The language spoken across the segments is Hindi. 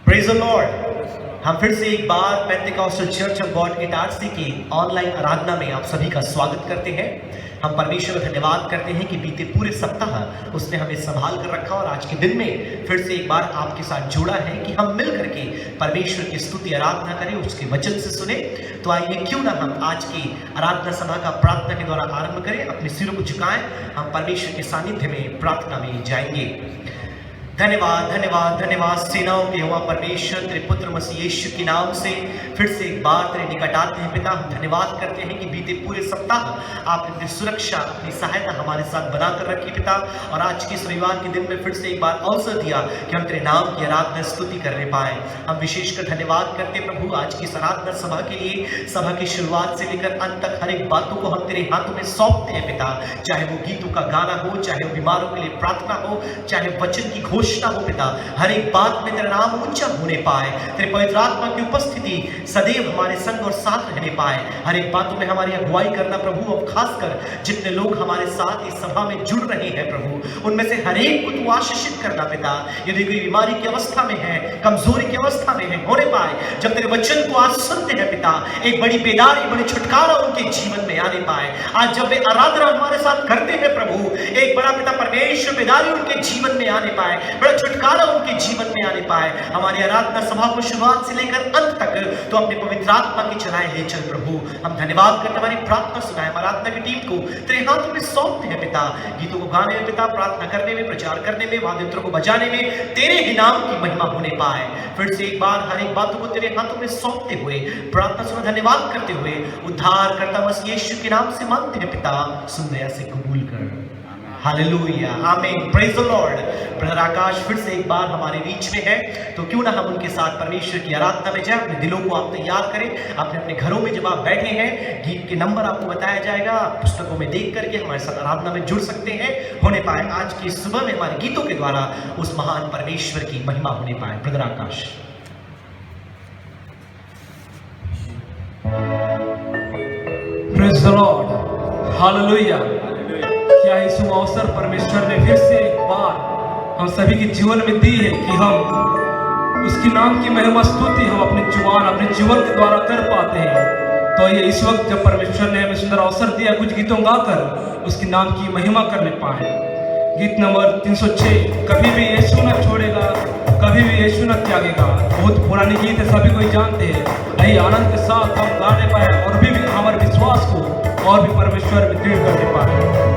Praise the Lord. हम फिर से एक बार Pentecostal church of God Itarsi की ऑनलाइन आराधना में आप सभी का स्वागत करते हैं। हम परमेश्वर का धन्यवाद करते हैं कि बीते पूरे सप्ताह उसने हमें संभाल कर रखा और आज के दिन में फिर से एक बार आपके साथ जुड़ा है कि हम मिल करके परमेश्वर की स्तुति आराधना करें, उसके वचन से सुने। तो आइए क्यों ना हम आज की आराधना सभा का प्रार्थना के द्वारा आरंभ करें। अपने सिरों को झुकाएं, हम परमेश्वर के सानिध्य में प्रार्थना में जाएंगे। धन्यवाद धन्यवाद धन्यवाद सेनाओं के यहोवा परमेश्वर तेरे पुत्र मसीह यीशु के नाम से फिर से एक बार तेरे निकट आते हैं। पिता, हम धन्यवाद करते हैं कि बीते पूरे सप्ताह आपने अपनी सुरक्षा, अपनी सहायता हमारे साथ बनाकर रखी पिता, और आज के इस रविवार के दिन में फिर से एक बार अवसर दिया कि हम तेरे नाम की आराधना स्तुति करने पाए। हम विशेषकर धन्यवाद करते हैं प्रभु आज की आराधना सभा के लिए। सभा की शुरुआत से लेकर अंत तक हर एक बातों को हम तेरे हाथों में सौंपते हैं पिता, चाहे वो गीतों का गाना हो, चाहे वो बीमारों के लिए प्रार्थना हो, चाहे वचन की घोषणा हो पिता, हर एक बात में तेरा नाम ऊंचा होने पाए, तेरे पवित्र आत्मा की उपस्थिति सदैव हमारे संग और साथ रहने पाए। हर एक बातों में हमारी अगुवाई करना प्रभु, और खासकर जितने लोग हमारे साथ इस सभा में जुड़ रहे हैं प्रभु, उनमें से हर एक को तू आशीषित करना पिता। यदि कोई बीमारी की अवस्था में है, कमजोरी की अवस्था में है, होने पाए जब तेरे वचन को आज सुनते हैं पिता, एक बड़ी बेदारी, बड़ी छुटकारा उनके जीवन में आने पाए। आज जब वे आराधना हमारे साथ करते हैं प्रभु, एक बड़ा पिता परमेश्वर बेदारी उनके जीवन में आने पाए, बड़ा छुटकारा उनके जीवन में आने पाए। हमारी आराधना सभा को शुरुआत से लेकर अंत तक तो अपने पवित्र आत्मा की चलाए ले चल प्रभु। हम धन्यवाद करते हमारी प्रार्थना सुनाए, आराधना की टीम को तेरे हाथों में सौंपते हैं पिता। गीतों को गाने में पिता, प्रार्थना करने में, प्रचार करने में, वाद्य यंत्रों को बजाने में तेरे ही नाम की महिमा होने पाए। फिर से एक बार हर एक बातों को तेरे हाथों में सौंपते हुए, प्रार्थना सुना धन्यवाद करते हुए, उद्धार करता मसीह यीशु के नाम से मांगते हैं पिता, सुन दया से कबूल कर। हालेलुया, आमीन, प्रेज द लॉर्ड। ब्रदर आकाश फिर से एक बार हमारे बीच में है, तो क्यों ना हम उनके साथ परमेश्वर की आराधना में जाए। अपने दिलों को आप तैयार करें। अपने अपने घरों में जब आप बैठे हैं, गीत के नंबर आपको बताया जाएगा, आप पुस्तकों में देख करके हमारे साथ आराधना में जुड़ सकते हैं। होने पाए आज की सुबह में हमारे गीतों के द्वारा उस महान परमेश्वर की महिमा होने पाए। Brother Akash. Praise the Lord, hallelujah. क्या इस अवसर परमेश्वर ने फिर से एक बार हम सभी के जीवन में दी है कि हम उसकी नाम की महिमा स्तुति हम अपने जुबान, अपने जीवन के द्वारा कर पाते हैं। तो ये इस वक्त जब परमेश्वर ने हमें सुंदर अवसर दिया कुछ गीतों गाकर उसकी नाम की महिमा करने पाए। गीत नंबर 306, कभी भी यीशु न छोड़ेगा, कभी भी यीशु न त्यागेगा। बहुत पुरानी गीत है, सभी कोई जानते हैं। यही आनंद के साथ हम गाने पाए और भी हमारे विश्वास को और भी परमेश्वर में दृढ़ करने पाए।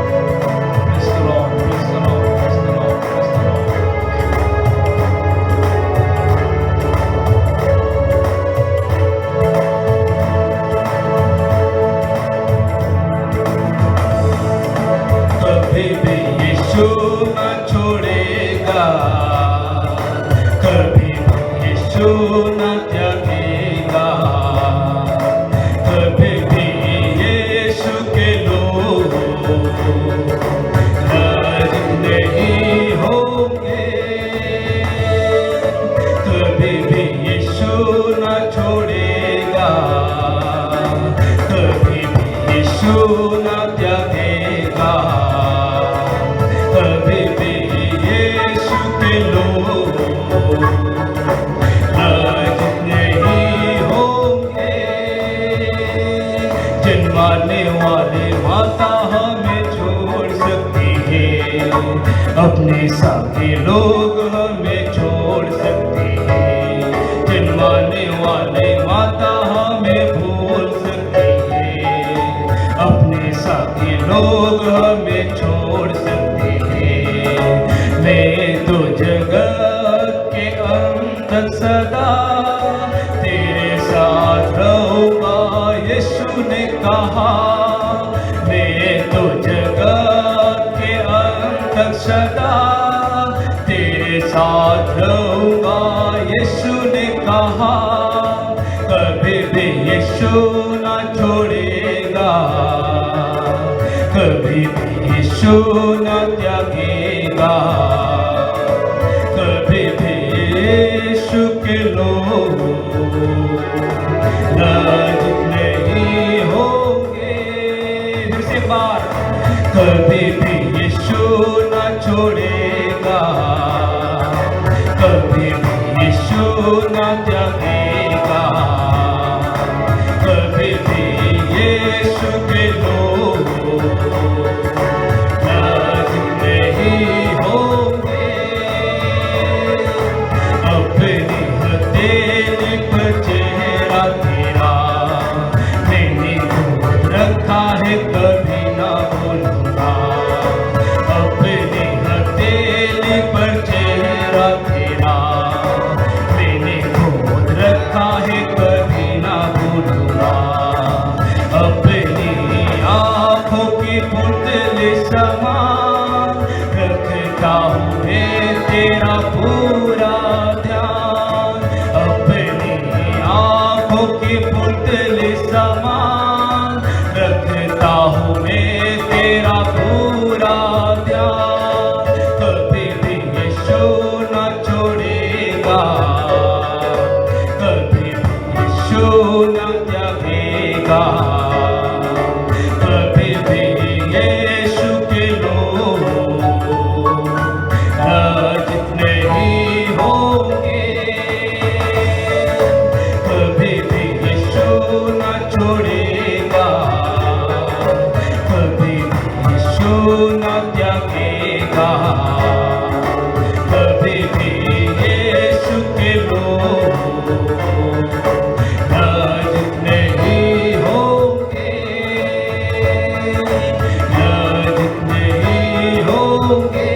अपने साथी लोग हमें छोड़ सकते हैं, जन्माने वाले माता हमें भूल सकती है। अपने साथी लोग हमें छोड़ सकते हैं। मैं तो जगत के अंत सदा तेरे साथ रहूंगा, यीशु ने कहा। मैं तो जगत के अंत सदा तेरे साथ रहूंगा, यीशु ने कहा। कभी भी यीशु ना छोड़ेगा, कभी भी यीशु ना त्यागेगा। कभी भी यीशु के लोग लाजिब नहीं होंगे। फिर से बार, कभी भी यीशु ना छोड़ेगा, कभी भी यीशु पर चेहरा तेरा मैंने गोद रखा है, कभी ना भूलूंगा। अपनी हथेली पर चेहरा तेरा मैंने गोद रखा है, कभी ना भूलूंगा। अपनी आँखों की पुतली समान रखता हूँ मैं तेरा पूरा ध्यान। अपनी आँखों की पुतली समान रखता हूँ मैं तेरा पूरा ध्यान। कभी भी यीशु न छोड़ेगा, कभी भी यीशु न त्यागेगा। कभी भी यीशु के लोग लज्जित नहीं होंगे। कभी भी यीशु न छोड़ेगा, कभी भी यीशु न त्यागेगा। कभी भी यीशु के लोग लज्जित नहीं होंगे, लज्जित नहीं होंगे,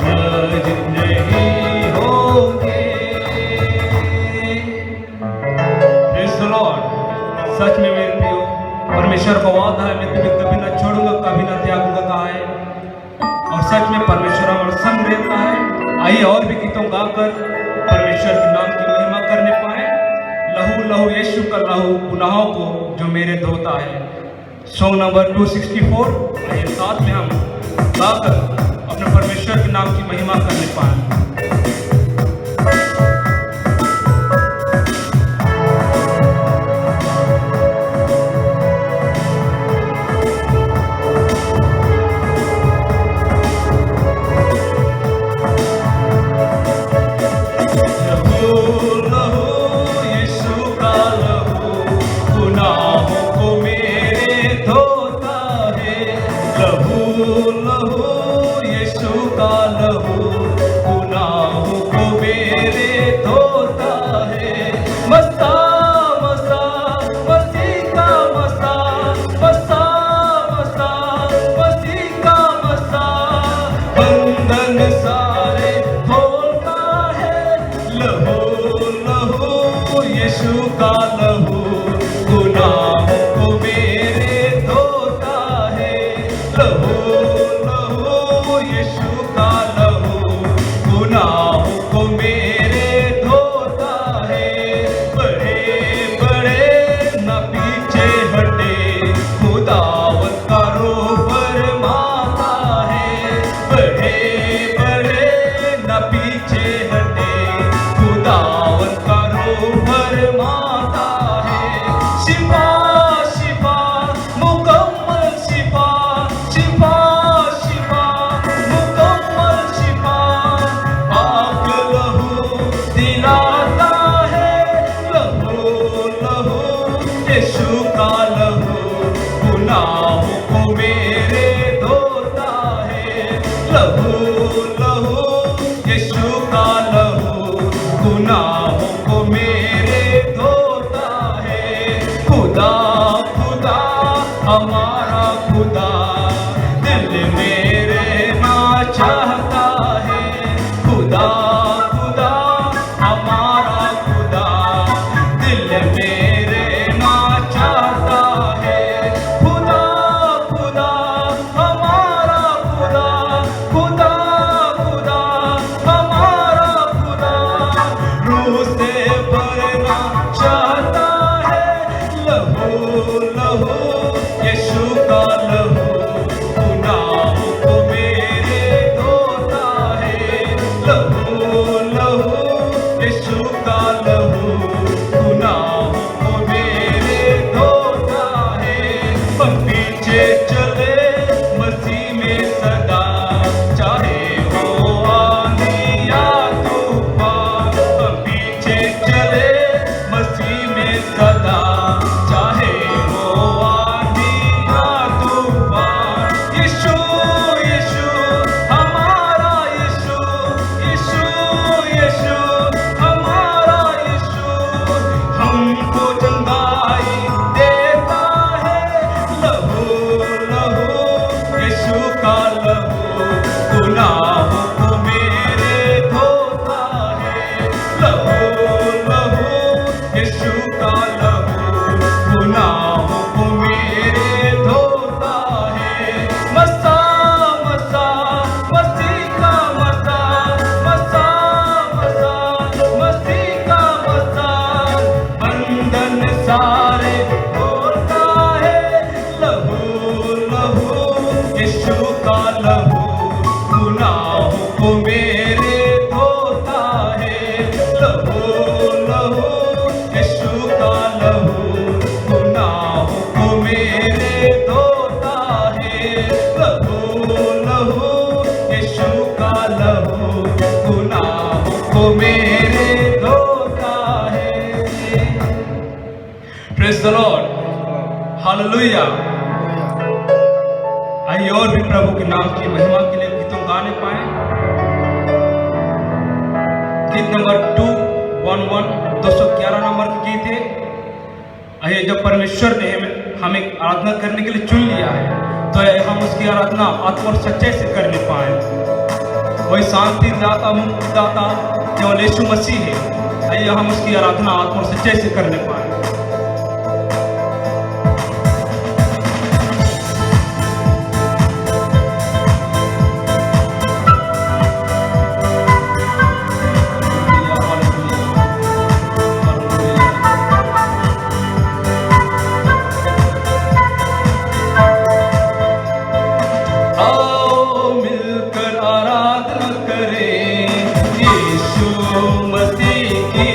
लज्जित नहीं होंगे। Praise the Lord। सच में मेरे प्रियो, परमेश्वर का वादा है, मैं तुम्हें कभी ना छोड़ूंगा, कभी ना त्यागूंगा कहा है। और सच में परमेश्वर हमारे संग रहता है। आइए और भी गीतों गाकर परमेश्वर के नाम की महिमा करने पाए। लहू लहू यीशु का लहू गुनाहों को जो मेरे धोता है। Song number 264। आइए साथ में हम गाकर अपने परमेश्वर के नाम की महिमा करने पाए। गुनाहों को मेरे धोता है। Praise the Lord, hallelujah. आइए और भी प्रभु के नाम की महिमा के लिए गीतों गाने पाए। गीत नंबर 211 नंबर का गीत है। आइए, जब परमेश्वर ने हमें आराधना करने के लिए चुन लिया है तो हम उसकी आराधना आत्मा और सच्चाई से करने पाए। वही शांति दाता, मुक्ति दाता केवल यीशु मसीह है। आइए हम उसकी आराधना आत्मा और सच्चाई से करने पाए। मसीह की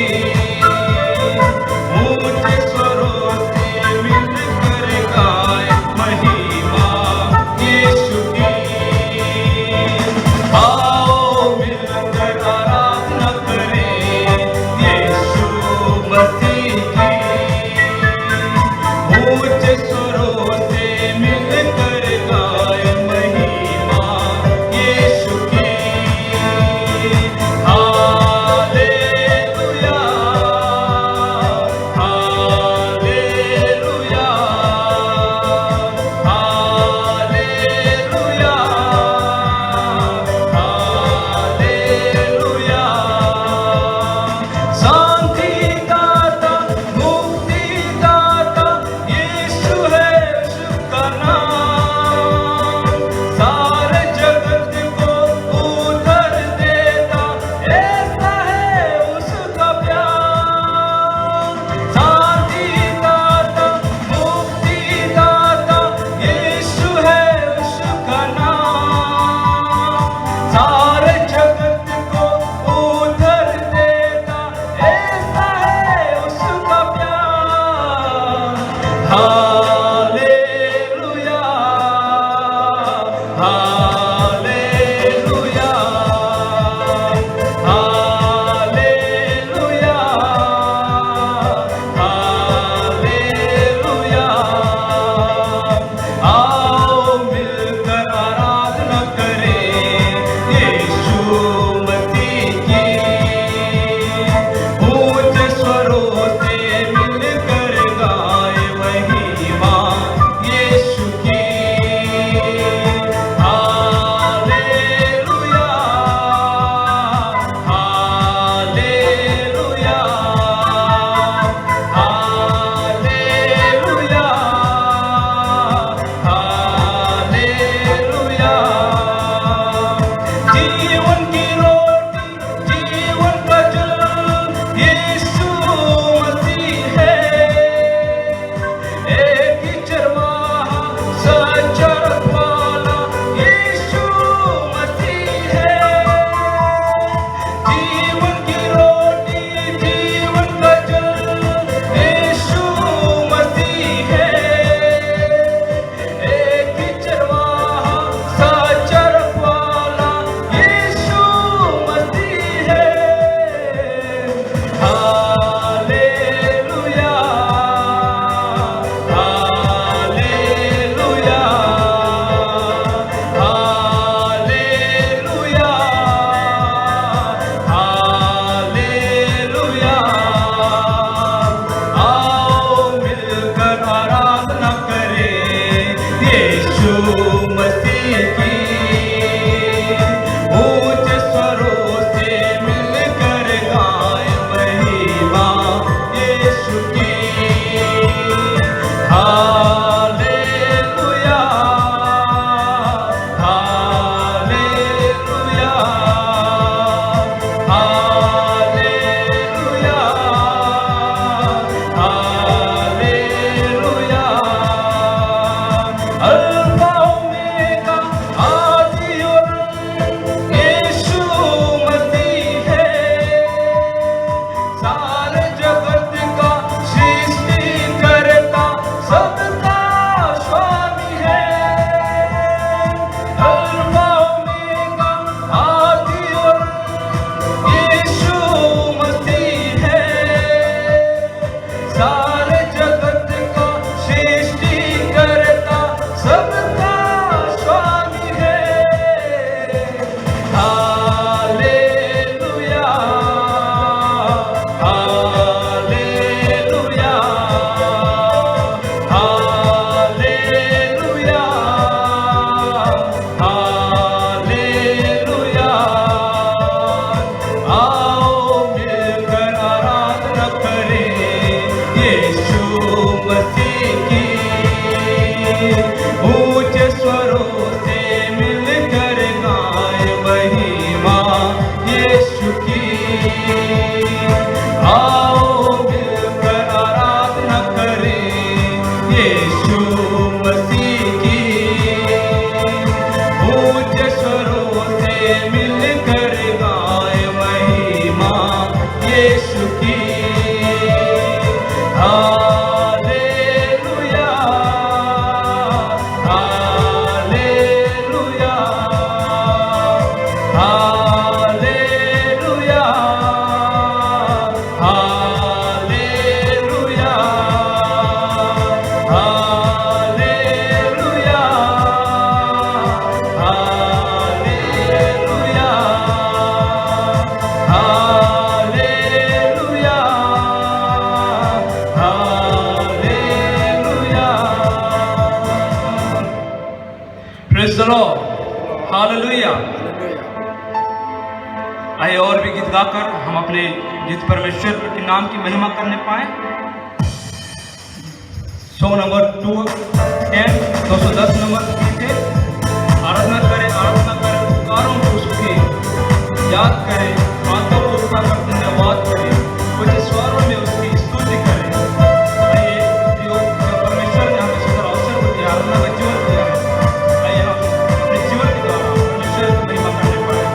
आओ मिलकर आराधना करें यीशु मसीह की। ऊंचे स्वरों से मिलकर गाएं महिमा यीशु की। आओ मिलकर आराधना करें यीशु मसीह की। ऊंचे स्वरों से मिलकर गाएं महिमा यीशु की। Hallelujah hallelujah hallelujah hallelujah hallelujah hallelujah hallelujah hallelujah. Praise the Lord, hallelujah. आइए और भी गीत गाकर हम अपने जिस परमेश्वर के नाम की महिमा करने पाए। सॉन्ग नंबर 210 नंबर गीत है। आराधना करें पुकारों को उसके याद करें, बातों को उठाकर धन्यवाद करें, कुछ स्वरों में उसकी स्तुति करें। आइए जो परमेश्वर ने हमें सुंदर अवसर को दिया, आराधना का जीवन दिया है, आइए हम अपने जीवन के द्वारा परमेश्वर की महिमा करने पाए।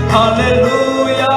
Hallelujah.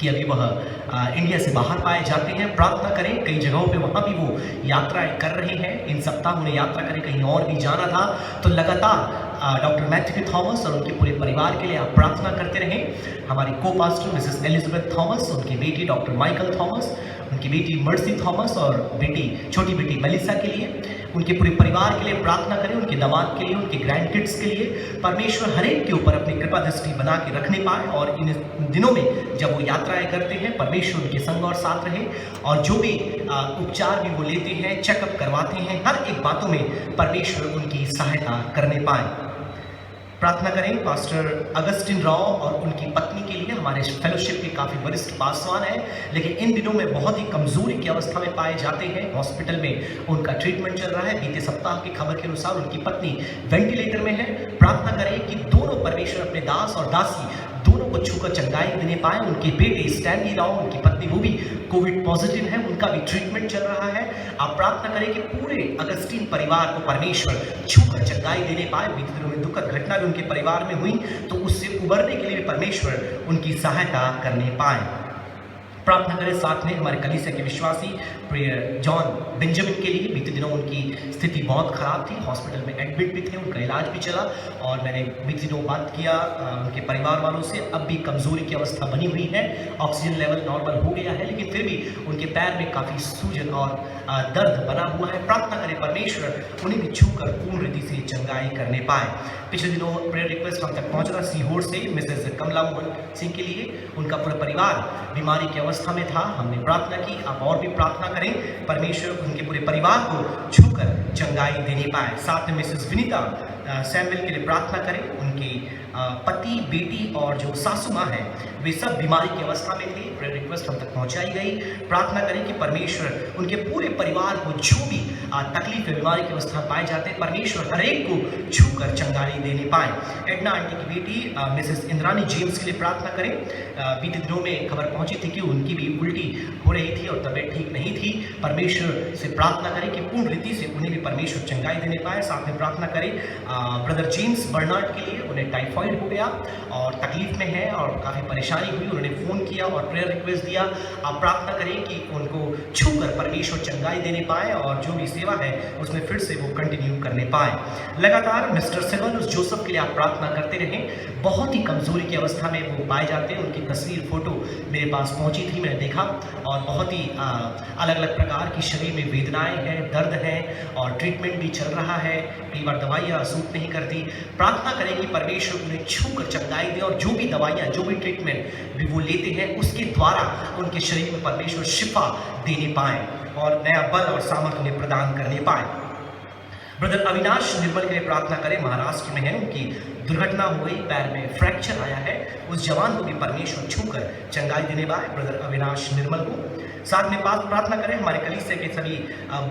कि अभी वह इंडिया से बाहर पाए जाते हैं। प्रार्थना करें, कई जगहों पे वहाँ भी वो यात्राएं कर रहे हैं। इन सप्ताह उन्हें यात्रा करें, कहीं और भी जाना था, तो लगातार डॉक्टर मैथ्यू थॉमस और उनके पूरे परिवार के लिए आप प्रार्थना करते रहें। हमारी को पास्टर मिसेस एलिजाबेथ थॉमस, उनकी बेटी डॉक्टर माइकल थॉमस, उनकी बेटी मर्सी थॉमस और छोटी बेटी मेलिसा के लिए, उनके पूरे परिवार के लिए प्रार्थना करें, उनके दामाद के लिए, उनके ग्रैंड किड्स के लिए। परमेश्वर हर एक के ऊपर अपनी कृपा दृष्टि बना के रखने पाए और इन दिनों में जब वो यात्राएं करते हैं, परमेश्वर उनके संग और साथ रहे और जो भी उपचार भी वो लेते हैं, चेकअप करवाते हैं, हर एक बातों में परमेश्वर उनकी सहायता करने पाए। प्रार्थना करें पास्टर अगस्टिन राव और उनकी पत्नी के लिए। हमारे फेलोशिप के काफ़ी वरिष्ठ पासवान हैं, लेकिन इन दिनों में बहुत ही कमजोरी की अवस्था में पाए जाते हैं। हॉस्पिटल में उनका ट्रीटमेंट चल रहा है। बीते सप्ताह की खबर के अनुसार उनकी पत्नी वेंटिलेटर में है। प्रार्थना करें कि दोनों परमेश्वर अपने दास और दासी दोनों को छूकर चंगाई देने पाए। उनके बेटे स्टैनली राव, उनकी पत्नी, वो भी कोविड पॉजिटिव है, उनका भी ट्रीटमेंट चल रहा है। आप प्रार्थना करें कि पूरे अगस्टीन परिवार को परमेश्वर छूकर चंगाई देने पाए। बीते दिनों में दुखद घटना भी उनके परिवार में हुई, तो उससे उबरने के लिए भी परमेश्वर उनकी सहायता करने पाए। प्रार्थना करें साथ में हमारे कलीसिया के विश्वासी प्रिय जॉन बेंजामिन के लिए। बीते दिनों उनकी स्थिति बहुत ख़राब थी, हॉस्पिटल में एडमिट भी थे, उनका इलाज भी चला और मैंने बीते दिनों बात किया उनके परिवार वालों से। अब भी कमज़ोरी की अवस्था बनी हुई है, ऑक्सीजन लेवल नॉर्मल हो गया है, लेकिन फिर भी उनके पैर में काफ़ी सूजन और दर्द बना हुआ है। प्रार्थना करें परमेश्वर उन्हें भी छूकर पूर्ण रीति से चंगाई करने पाए। पिछले दिनों प्रेयर रिक्वेस्ट हम तक पहुँच रहा सीहोर से मिसेज कमला मोहन सिंह के लिए। उनका पूरा परिवार बीमारी की अवस्था में था, हमने प्रार्थना की। आप और भी प्रार्थना करें, परमेश्वर उनके पूरे परिवार को छूकर चंगाई देने पाए। साथ में मिसेस विनीता सैमुअल के लिए प्रार्थना करें। उनकी पति, बेटी और जो सासू माँ है, वे सब बीमारी की अवस्था में थे। प्रेयर रिक्वेस्ट हम तक पहुंचाई गई। प्रार्थना करें कि परमेश्वर उनके पूरे परिवार को जो भी तकलीफ बीमारी की अवस्था पाए जाते हैं, परमेश्वर हर एक को छूकर चंगाई देने पाए। एडना आंटी की बेटी मिसेस इंद्रानी जेम्स के लिए प्रार्थना करें। बीते दिनों में खबर पहुंची थी कि उनकी भी उल्टी हो रही थी और तबीयत ठीक नहीं थी। परमेश्वर से प्रार्थना करें कि पूर्ण रीति से उन्हें भी परमेश्वर चंगाई देने पाए। साथ में प्रार्थना करें ब्रदर जेम्स बर्नार्ड के लिए। उन्हें टाइफाइड हो गया और तकलीफ में है और काफ़ी परेशानी हुई। उन्होंने फ़ोन किया और प्रेयर रिक्वेस्ट दिया। आप प्रार्थना करें कि उनको छूकर परमेश्वर चंगाई देने पाए और जो भी सेवा है उसमें फिर से वो कंटिन्यू करने पाए। लगातार मिस्टर सेगोनुस जोसेफ के लिए आप प्रार्थना करते रहें। बहुत ही कमज़ोरी की अवस्था में वो पाए जाते हैं। उनकी तस्वीर फ़ोटो मेरे पास पहुंची थी, मैंने देखा और बहुत ही अलग अलग प्रकार की शरीर में वेदनाएं हैं, दर्द है और ट्रीटमेंट भी चल रहा है। कई बार दवाइयाँ सूट नहीं करती। प्रार्थना करें कि परमेश्वर उन्हें छूकर चंगाई दे और जो भी दवाइयाँ, जो भी ट्रीटमेंट भी वो लेते हैं, उसके द्वारा उनके शरीर में परमेश्वर शिफा देने पाए और नया बल और सामर्थ्य उन्हें प्रदान करने पाए। ब्रदर अविनाश निर्मल के लिए प्रार्थना करें। महाराष्ट्र में है, उनकी दुर्घटना हो गई, पैर में फ्रैक्चर आया है। उस जवान को भी परमेश्वर छूकर चंगाई देने पाए, ब्रदर अविनाश निर्मल को। साथ में प्रार्थना करें हमारे कलीसिया के सभी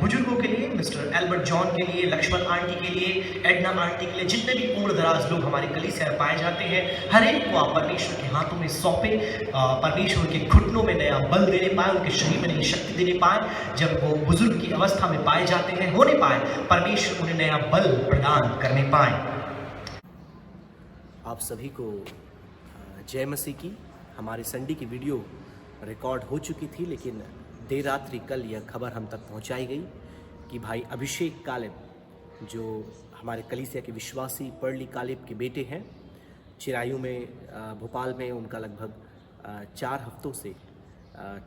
बुजुर्गों के लिए, मिस्टर एल्बर्ट जॉन के लिए, लक्ष्मण आंटी के लिए, एडना आंटी के लिए, जितने भी उम्र दराज लोग हमारे कलीसिया में पाए जाते हैं, हर एक को आप परमेश्वर के हाथों में सौंपे। परमेश्वर के घुटनों में नया बल देने पाए, उनके शरीर में नई शक्ति देने पाए। जब वो बुजुर्ग की अवस्था में पाए जाते हैं, होने पाए, परमेश्वर उन्हें नया बल प्रदान करने पाए। आप सभी को जय मसीह की। हमारे संडे की वीडियो रिकॉर्ड हो चुकी थी, लेकिन देर रात्रि कल यह खबर हम तक पहुंचाई गई कि भाई अभिषेक कालेब, जो हमारे कलीसिया के विश्वासी पर्ली कालेब के बेटे हैं, चिरायू में भोपाल में उनका लगभग 4 हफ्तों से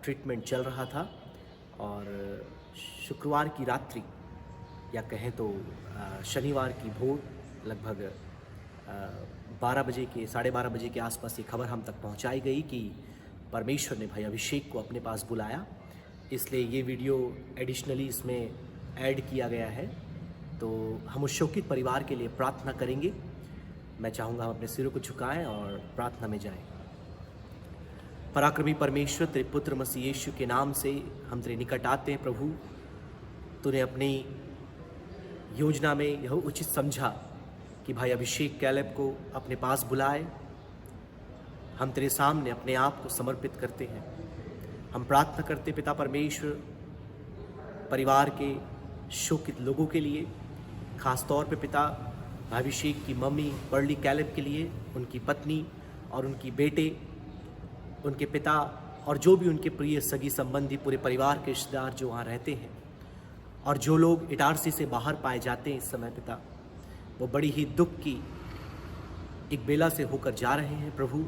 ट्रीटमेंट चल रहा था और शुक्रवार की रात्रि या कहें तो शनिवार की भोर लगभग 12 बजे के 12:30 बजे के आसपास ये खबर हम तक पहुंचाई गई कि परमेश्वर ने भाई अभिषेक को अपने पास बुलाया। इसलिए ये वीडियो एडिशनली इसमें ऐड किया गया है। तो हम उस शोकित परिवार के लिए प्रार्थना करेंगे। मैं चाहूँगा हम अपने सिरों को झुकाएं और प्रार्थना में जाएं। पराक्रमी परमेश्वर, तेरे पुत्र मसीह यीशु के नाम से हम तेरे निकट आते हैं। प्रभु, तूने अपनी योजना में यह उचित समझा कि भाई अभिषेक कैलेब को अपने पास बुलाए। हम तेरे सामने अपने आप को समर्पित करते हैं। हम प्रार्थना करते पिता परमेश्वर, परिवार के शोकित लोगों के लिए, ख़ास तौर पे पिता भाई अभिषेक की मम्मी पर्ली कैलेब के लिए, उनकी पत्नी और उनकी बेटे, उनके पिता और जो भी उनके प्रिय सगी संबंधी, पूरे परिवार के रिश्तेदार जो वहाँ रहते हैं, और जो लोग इटारसी से बाहर पाए जाते हैं इस समय पिता, वो बड़ी ही दुख की एक बेला से होकर जा रहे हैं प्रभु।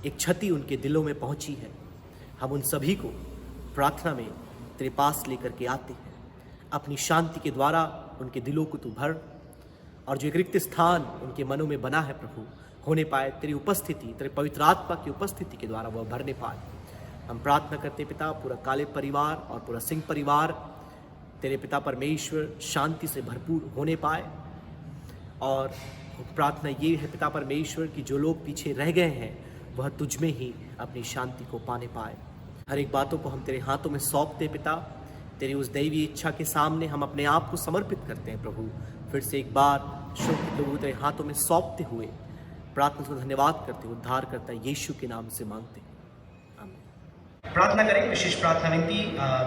एक क्षति उनके दिलों में पहुंची है। हम उन सभी को प्रार्थना में तेरे पास लेकर के आते हैं। अपनी शांति के द्वारा उनके दिलों को तू भर, और जो एक रिक्त स्थान उनके मनों में बना है प्रभु, होने पाए तेरी उपस्थिति, तेरे पवित्र आत्मा की उपस्थिति के द्वारा वह भरने पाए। हम प्रार्थना करते पिता, पूरा काले परिवार और पूरा सिंह परिवार तेरे पिता परमेश्वर शांति से भरपूर होने पाए। और प्रार्थना ये है पिता परमेश्वर कि जो लोग पीछे रह गए हैं वह तुझ में ही अपनी शांति को पाने पाए। हर एक बातों को हम तेरे हाथों में सौंपते पिता। तेरी उस दैवीय इच्छा के सामने हम अपने आप को समर्पित करते हैं प्रभु। फिर से एक बार शुभ प्रभु तेरे हाथों में सौंपते हुए प्रार्थना से धन्यवाद करते हुए उद्धार करता यीशु के नाम से मांगते हैं, आमीन। प्रार्थना करें। विशेष प्रार्थना विनती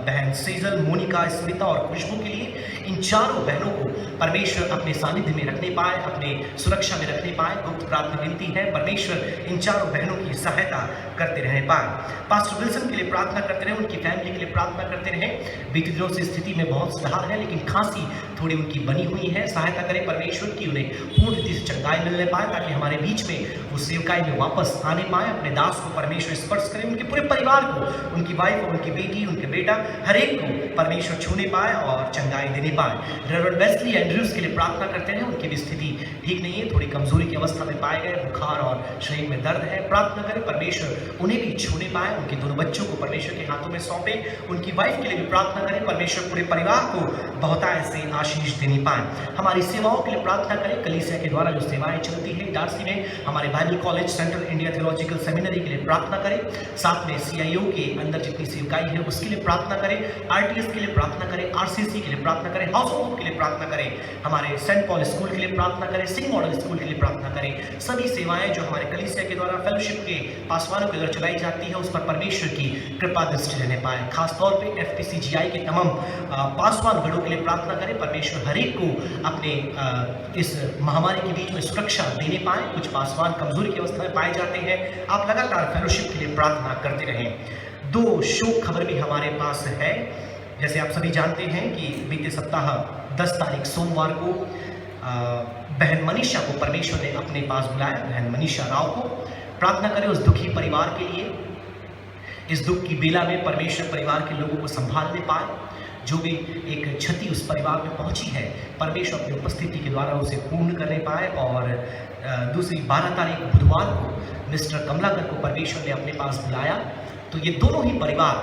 बहन सेजल, मोनिका, स्मिता और खुशबू के लिए। इन चारों बहनों को परमेश्वर अपने सानिध्य में रखने पाए, अपने सुरक्षा में रखने पाए। गुप्त प्रार्थना विनती है, परमेश्वर इन चारों बहनों की सहायता करते रहने पाए। पास्टर विल्सन के लिए प्रार्थना करते रहे, उनकी फैमिली के लिए प्रार्थना करते रहे। बीते दिनों से स्थिति में बहुत सुधार है, लेकिन खांसी थोड़ी उनकी बनी हुई है। सहायता करें परमेश्वर की, उन्हें पूर्ण रीति से चंगाई मिलने पाए, ताकि हमारे बीच में वो सेवकाई में वापस आने पाए। अपने दास को परमेश्वर स्पर्श करें, उनके पूरे परिवार को, उनकी वाइफ और उनकी बेटी, उनके बेटा, हर एक को परमेश्वर छूने पाए और चंगाई देने पाए। रेवरेंड वेस्ली एंड्रयूज के लिए प्रार्थना करते हैं, उनकी भी स्थिति ठीक नहीं है, थोड़ी कमजोरी की अवस्था में पाए गए, बुखार और शरीर में दर्द है। प्रार्थना करें परमेश्वर उन्हें भी छूने पाए, उनके दोनों बच्चों को परमेश्वर के हाथों में सौंपे। उनकी वाइफ के लिए भी प्रार्थना करें, परमेश्वर पूरे परिवार को बहुतायत से आशीष देने पाए। हमारी सेवाओं के लिए प्रार्थना करें, कलीसिया के द्वारा जो सेवाएं चलती है इटारसी में, हमारे Bible college, central India theological seminary के लिए प्रार्थना करें। साथ में CIO के अंदर जितनी सेवकाई है उसके लिए प्रार्थना करें। RTS के लिए प्रार्थना करें, RCC के लिए प्रार्थना करें, हाउस ऑफ होप के लिए प्रार्थना करें, हमारे सेंट पॉल स्कूल के लिए प्रार्थना करें, सिंह मॉडल स्कूल के लिए प्रार्थना करें। सभी सेवाएं जो हमारे कलीसिया के द्वारा फेलोशिप के पासवानों के द्वारा चलाई जाती है, उस पर परमेश्वर की कृपा दृष्टि रहने पाए। खासतौर पर FPCGI के तमाम पासवान गढ़ों के लिए प्रार्थना करें, परमेश्वर हर एक को अपने इस महामारी के बीच में सुरक्षा देने पाए। कुछ पासवान कमजोरी की अवस्था में पाए जाते हैं, आप लगातार फेलोशिप के लिए प्रार्थना करते रहें। 2 शोक खबर भी हमारे पास है। जैसे आप सभी जानते हैं कि बीते सप्ताह 10 तारीख सोमवार को बहन मनीषा को परमेश्वर ने अपने पास बुलाया। बहन मनीषा राव को प्रार्थना करें उस दुखी परिवार के लिए। इस दुख की बेला में परमेश्वर परिवार के लोगों को संभालने पाए। जो भी एक क्षति उस परिवार में पहुंची है, परमेश्वर अपनी उपस्थिति के द्वारा उसे पूर्ण करने पाए। और दूसरी 12 तारीख बुधवार को मिस्टर कमलाकर को परमेश्वर ने अपने पास बुलाया। तो ये दोनों ही परिवार,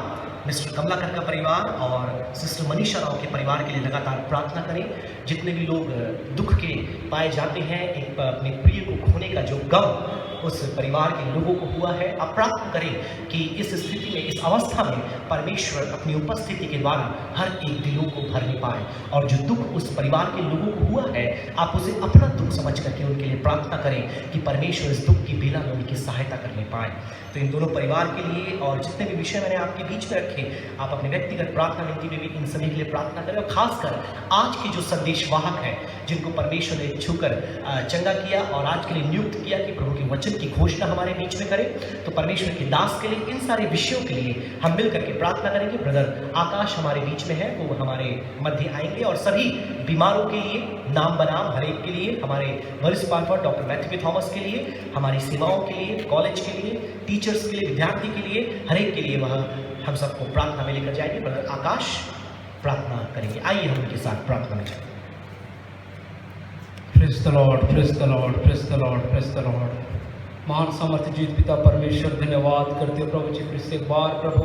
मिस्टर कमलाकर का परिवार और सिस्टर मनीषा राव के परिवार के लिए लगातार प्रार्थना करें। जितने भी लोग दुख के पाए जाते हैं, एक अपने प्रिय को खोने का जो गम उस परिवार के लोगों को हुआ है, आप प्रार्थना करें कि इस स्थिति में, इस अवस्था में परमेश्वर अपनी उपस्थिति के द्वारा हर एक दिलों को भरने पाए। और जो दुख उस परिवार के लोगों को हुआ है, आप उसे अपना दुख समझ करके उनके लिए प्रार्थना करें कि परमेश्वर इस दुख की बेला में उनकी सहायता करने पाए। तो इन दोनों परिवार के लिए और जितने भी विषय मैंने आपके बीच में रखे, आप अपने व्यक्तिगत प्रार्थना विनती में भी इन सभी के लिए प्रार्थना करें। और खासकर आज के जो संदेशवाहक हैं, जिनको परमेश्वर ने छूकर चंगा किया और आज के लिए नियुक्त किया कि प्रभु के वचन की घोषणा हमारे बीच में करें, तो परमेश्वर के दास के लिए, इन सारे विषयों के लिए हम मिल करके प्रार्थना करेंगे। ब्रदर आकाश हमारे बीच में है, वो हमारे मध्य आएंगे। और सभी बीमारों के लिए, नाम बनाम हर एक के लिए, हमारे वरिष्ठ पास्टर डॉक्टर मैथ्यू थॉमस के लिए, हमारी सेवाओं के लिए, कॉलेज के लिए, टीचर्स के लिए, विद्यार्थी के लिए, हर एक के लिए वह हम सबको प्रार्थना में लेकर जाएंगे। ब्रदर आकाश प्रार्थना करेंगे। आइए हम उनके साथ प्रार्थना में चलें। Praise the Lord, praise the Lord, praise the Lord, praise the Lord. महान सामर्थ्य जीत पिता परमेश्वर, धन्यवाद करते हो प्रभु जी, फिर से एक बार प्रभु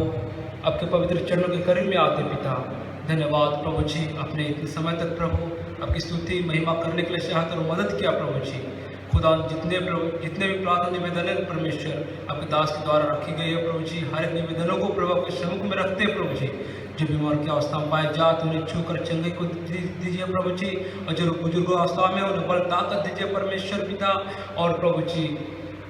आपके पवित्र चरणों के करीब में आते पिता। धन्यवाद प्रभु जी, अपने इतने समय तक प्रभु आपकी स्तुति महिमा करने के लिए चाहते और मदद किया प्रभु जी। खुदा जितने भी प्रार्थना निवेदन है परमेश्वर आपके दास के द्वारा रखी गई है प्रभु जी, हर एक निवेदनों को प्रभु आपके सम्मुख में रखते हैं प्रभु जी। जो बीमार की अवस्था में पाए जाते उन्हें छूकर चंगे को दीजिए प्रभु जी, और जो बुजुर्ग अवस्था में उन्हें बल ताकत दीजिए परमेश्वर पिता। और प्रभु जी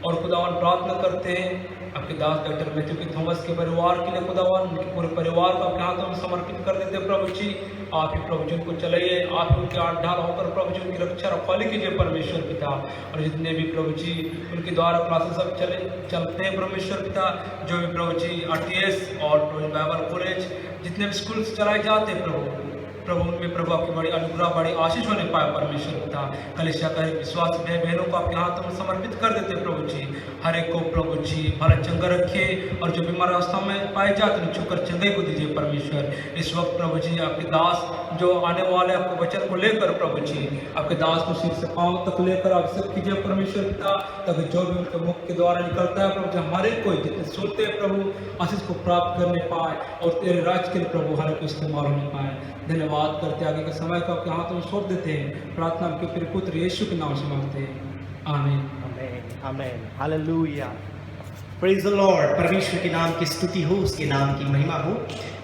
और खुदावन प्रार्थना करते हैं आपके दास डॉक्टर मैथ्यू थॉमस के परिवार के लिए खुदावन, उनके पूरे परिवार को आपके हाथों में समर्पित कर देते हैं प्रभु जी। आप ही प्रभु जी उनको चलाइए, आप ही उनके आठ ढाल होकर प्रभु जी उनकी रक्षा रखवाली कीजिए परमेश्वर पिता। और जितने भी प्रभु जी उनके द्वारा क्लासेस सब चलते हैं परमेश्वर पिता, जो भी प्रभु जी RTS और बाइबल कॉलेज जितने भी स्कूल चलाए जाते हैं प्रभु उनमें प्रभु आपकी बड़ी अनुग्रह बड़ी आशीष होने पाए परमेश्वर पिता। कलिसिया का विश्वास भाई बहनों को आपके हाथों में समर्पित कर देते प्रभु जी। हर एक को प्रभु जी भला चंगा रखिए, और जो बीमार अवस्था में पाए जाते हैं छुकर चंगाई को दीजिए परमेश्वर। इस वक्त प्रभु जी आपके दास जो आने वाले आपके वचन को लेकर प्रभु जी आपके दास को सिर से पांव तक लेकर अभिषेक कीजिए परमेश्वर पिता, ताकि जो भी उनके मुख के द्वारा निकलता है प्रभु जी हमारे कोई जितने सुनते हैं प्रभु आशीष को प्राप्त करने पाए, और तेरे राज के लिए प्रभु हर को इस्तेमाल होने पाए। धन्यवाद करते आगे के समय को आपके हाथों में छोड़ देते हैं, प्रार्थना आपके प्रिय पुत्र यीशु के नाम से मांगते हैं, आमीन। Amen amen hallelujah, praise the Lord. परमेश्वर के नाम की स्तुति हो, उसके नाम की महिमा हो।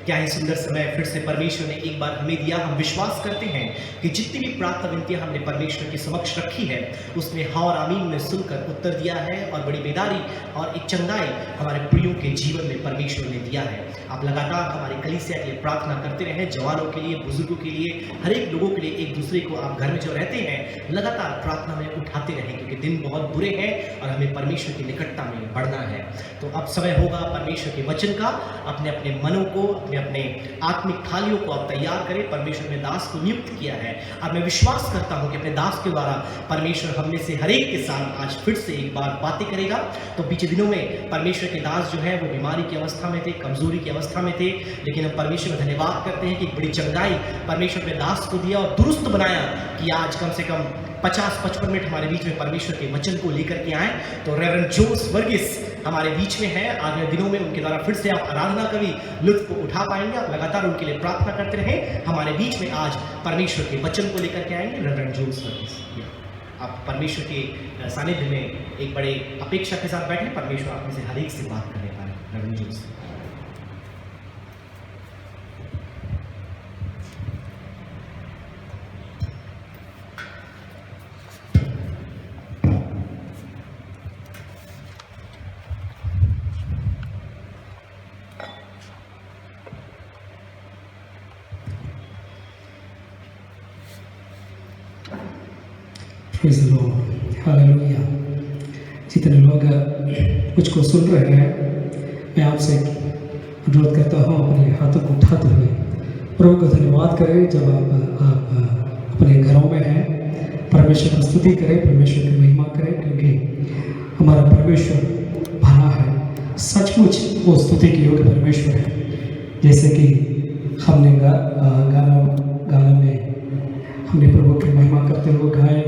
क्या ही सुंदर समय फिर से परमेश्वर ने एक बार हमें दिया। हम विश्वास करते हैं कि जितनी भी प्रार्थना विनतियां हमने परमेश्वर के समक्ष रखी है उसमें हाँ और आमीन में सुनकर उत्तर दिया है, और बड़ी बेदारी और एक चंगाई हमारे प्रियों के जीवन में परमेश्वर ने दिया है। आप लगातार हमारे कलीसिया के लिए प्रार्थना करते रहें, जवानों के लिए, बुजुर्गों के लिए, हर एक लोगों के लिए, एक दूसरे को आप घर में जो रहते हैं लगातार प्रार्थना में उठाते रहें, क्योंकि दिन बहुत बुरे हैं और हमें परमेश्वर की निकटता में बढ़ना है। तो अब समय होगा परमेश्वर के वचन का। अपने अपने मनों को, अपने आत्मिक थालियों को आप तैयार करें। परमेश्वर ने दास को नियुक्त किया है, और मैं विश्वास करता हूं कि अपने दास के द्वारा परमेश्वर हम में से हर एक के साथ आज फिर से एक बार बातें करेगा। तो बीते दिनों में परमेश्वर के दास जो है वो बीमारी की अवस्था में थे, कमजोरी की अवस्था में थे, लेकिन हम परमेश्वर का धन्यवाद करते हैं कि एक बड़ी चंगाई परमेश्वर ने दास को दिया और दुरुस्त बनाया कि आज कम से कम 50-55 मिनट हमारे बीच में परमेश्वर के वचन को लेकर के आए। तो रेवरेंड जोस वर्गीस हमारे बीच में है। आगे दिनों में उनके द्वारा फिर से आप आराधना का भी लुत्फ उठा पाएंगे। आप लगातार उनके लिए प्रार्थना करते रहें। हमारे बीच में आज परमेश्वर के वचन को लेकर के आएंगे रेवरेंड जोस वर्गीस। आप परमेश्वर के सानिध्य में एक बड़े अपेक्षा के साथ बैठे, परमेश्वर आप में से हर एक से बात करने पाए। Reverend Jose. Praise the Lord, hallelujah. जितने लोग मुझको सुन रहे हैं, मैं आपसे अनुरोध करता हूँ अपने हाथों को उठाते हुए प्रभु का धन्यवाद करें। जब आप अपने घरों में हैं, परमेश्वर की स्तुति करें, परमेश्वर की महिमा करें, क्योंकि हमारा परमेश्वर भला है, सचमुच वो स्तुति के योग्य परमेश्वर है। जैसे कि हमने गाना में हमने प्रभु की महिमा करते हुए गाए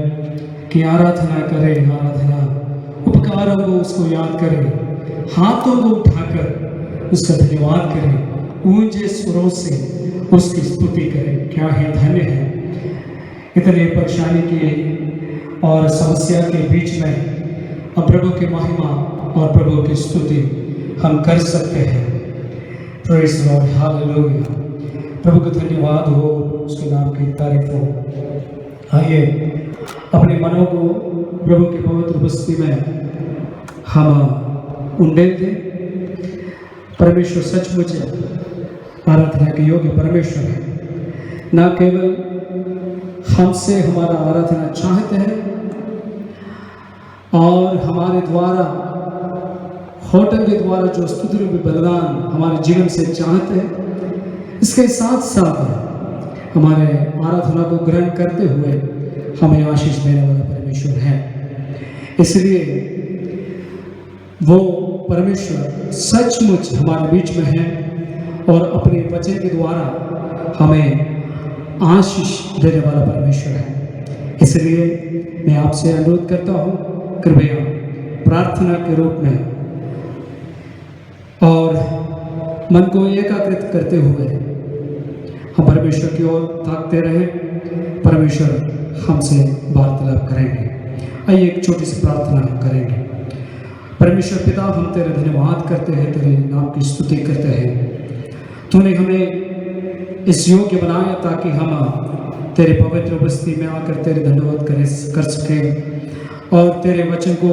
कि आराधना करें, आराधना उपकारों को उसको याद करें, हाथों को उठाकर उसका धन्यवाद करें, ऊंचे स्वरों से उसकी स्तुति करें। क्या ही धन्य है इतने परेशानी के और समस्या के बीच में अब प्रभु की महिमा और प्रभु की स्तुति हम कर सकते हैं। Praise the Lord, hallelujah. प्रभु का धन्यवाद हो, उसके नाम की तारीफ हो। आइए अपने मनों को प्रभु की पवित्र उपस्थिति में हम उंडेल दें। परमेश्वर सचमुच आराधना के योग्य परमेश्वर है। न केवल हमसे हमारा आराधना चाहते हैं और हमारे द्वारा होटल के द्वारा जो स्तुति रूपी बलिदान हमारे जीवन से चाहते हैं, इसके साथ साथ हमारे आराधना को ग्रहण करते हुए हमें आशीष देने वाला परमेश्वर है। इसलिए वो परमेश्वर सचमुच हमारे बीच में है और अपने वचन के द्वारा हमें आशीष देने वाला परमेश्वर है। इसलिए मैं आपसे अनुरोध करता हूँ, कृपया प्रार्थना के रूप में और मन को एकाग्रित करते हुए हम परमेश्वर की ओर ताकते रहे। परमेश्वर हमसे वार्तालाप करेंगे। आइए एक छोटी सी प्रार्थना करेंगे। परमेश्वर पिता, हम तेरा धन्यवाद करते हैं, तेरे नाम की स्तुति करते हैं। तूने हमें इस योग्य बनाया ताकि हम तेरे पवित्र उपस्थिति में आकर तेरे धन्यवाद कर सकें और तेरे वचन को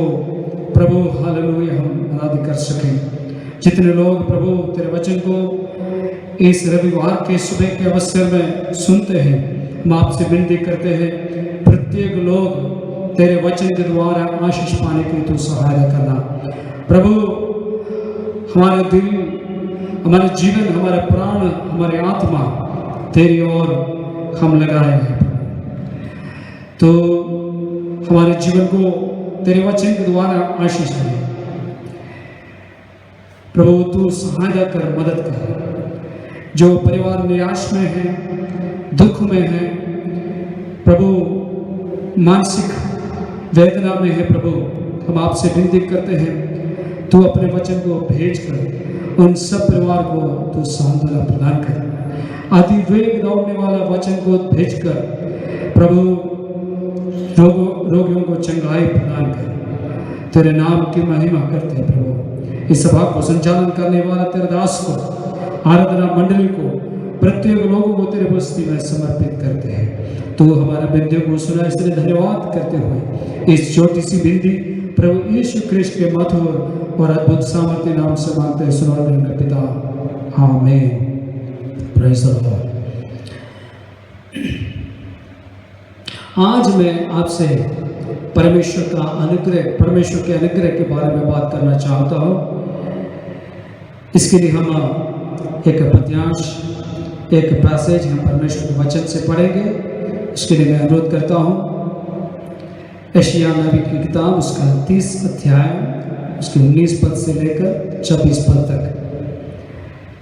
प्रभु हालेलुया हम आराधना कर सकें। जितने लोग प्रभु तेरे वचन को इस रविवार के सुबह के अवसर में सुनते हैं, हम आपसे विनती करते हैं प्रत्येक लोग तेरे वचन के द्वारा आशीष पाने के लिए तू सहायता करना। प्रभु, हमारा दिल, हमारा जीवन, हमारा प्राण, हमारे आत्मा तेरी ओर हम लगाए हैं, तो हमारे जीवन को तेरे वचन के द्वारा आशीष दे। प्रभु, तू सहायता कर, मदद कर। जो परिवार निराश में है, दुख में है, प्रभु मानसिक वेदना में है, प्रभु हम आपसे विनती करते हैं तू अपने वचन को भेज कर उन सब परिवार को तू सांत्वना प्रदान कर। अति वेग दौड़ने वाला वचन को भेजकर प्रभु रोगियों को चंगाई प्रदान कर। तेरे नाम की महिमा करते हैं प्रभु। इस सभा को संचालन करने वाला तेरे दास को, आराधना मंडली को, प्रत्येक लोगों को तेरे बस्ती में समर्पित करते हैं। तो हमारा विनती को सुना, इसलिए धन्यवाद करते हुए इस छोटी सी विनती प्रभु यीशु कृष्ण के मधुर और अद्भुत सामर्थ्य नाम से मांगते हैं, सुनो पिता, आमीन। Praise the Lord. आज मैं आपसे परमेश्वर का अनुग्रह, परमेश्वर के अनुग्रह के बारे में बात करना चाहता हूँ। इसके लिए हम एक पद्यांश, एक पैसेज हम परमेश्वर के वचन से पढ़ेंगे। इसके लिए मैं अनुरोध करता हूँ यशायाह नबी की किताब, उसका 30 अध्याय, उसके 19 पद से लेकर 26 पद तक।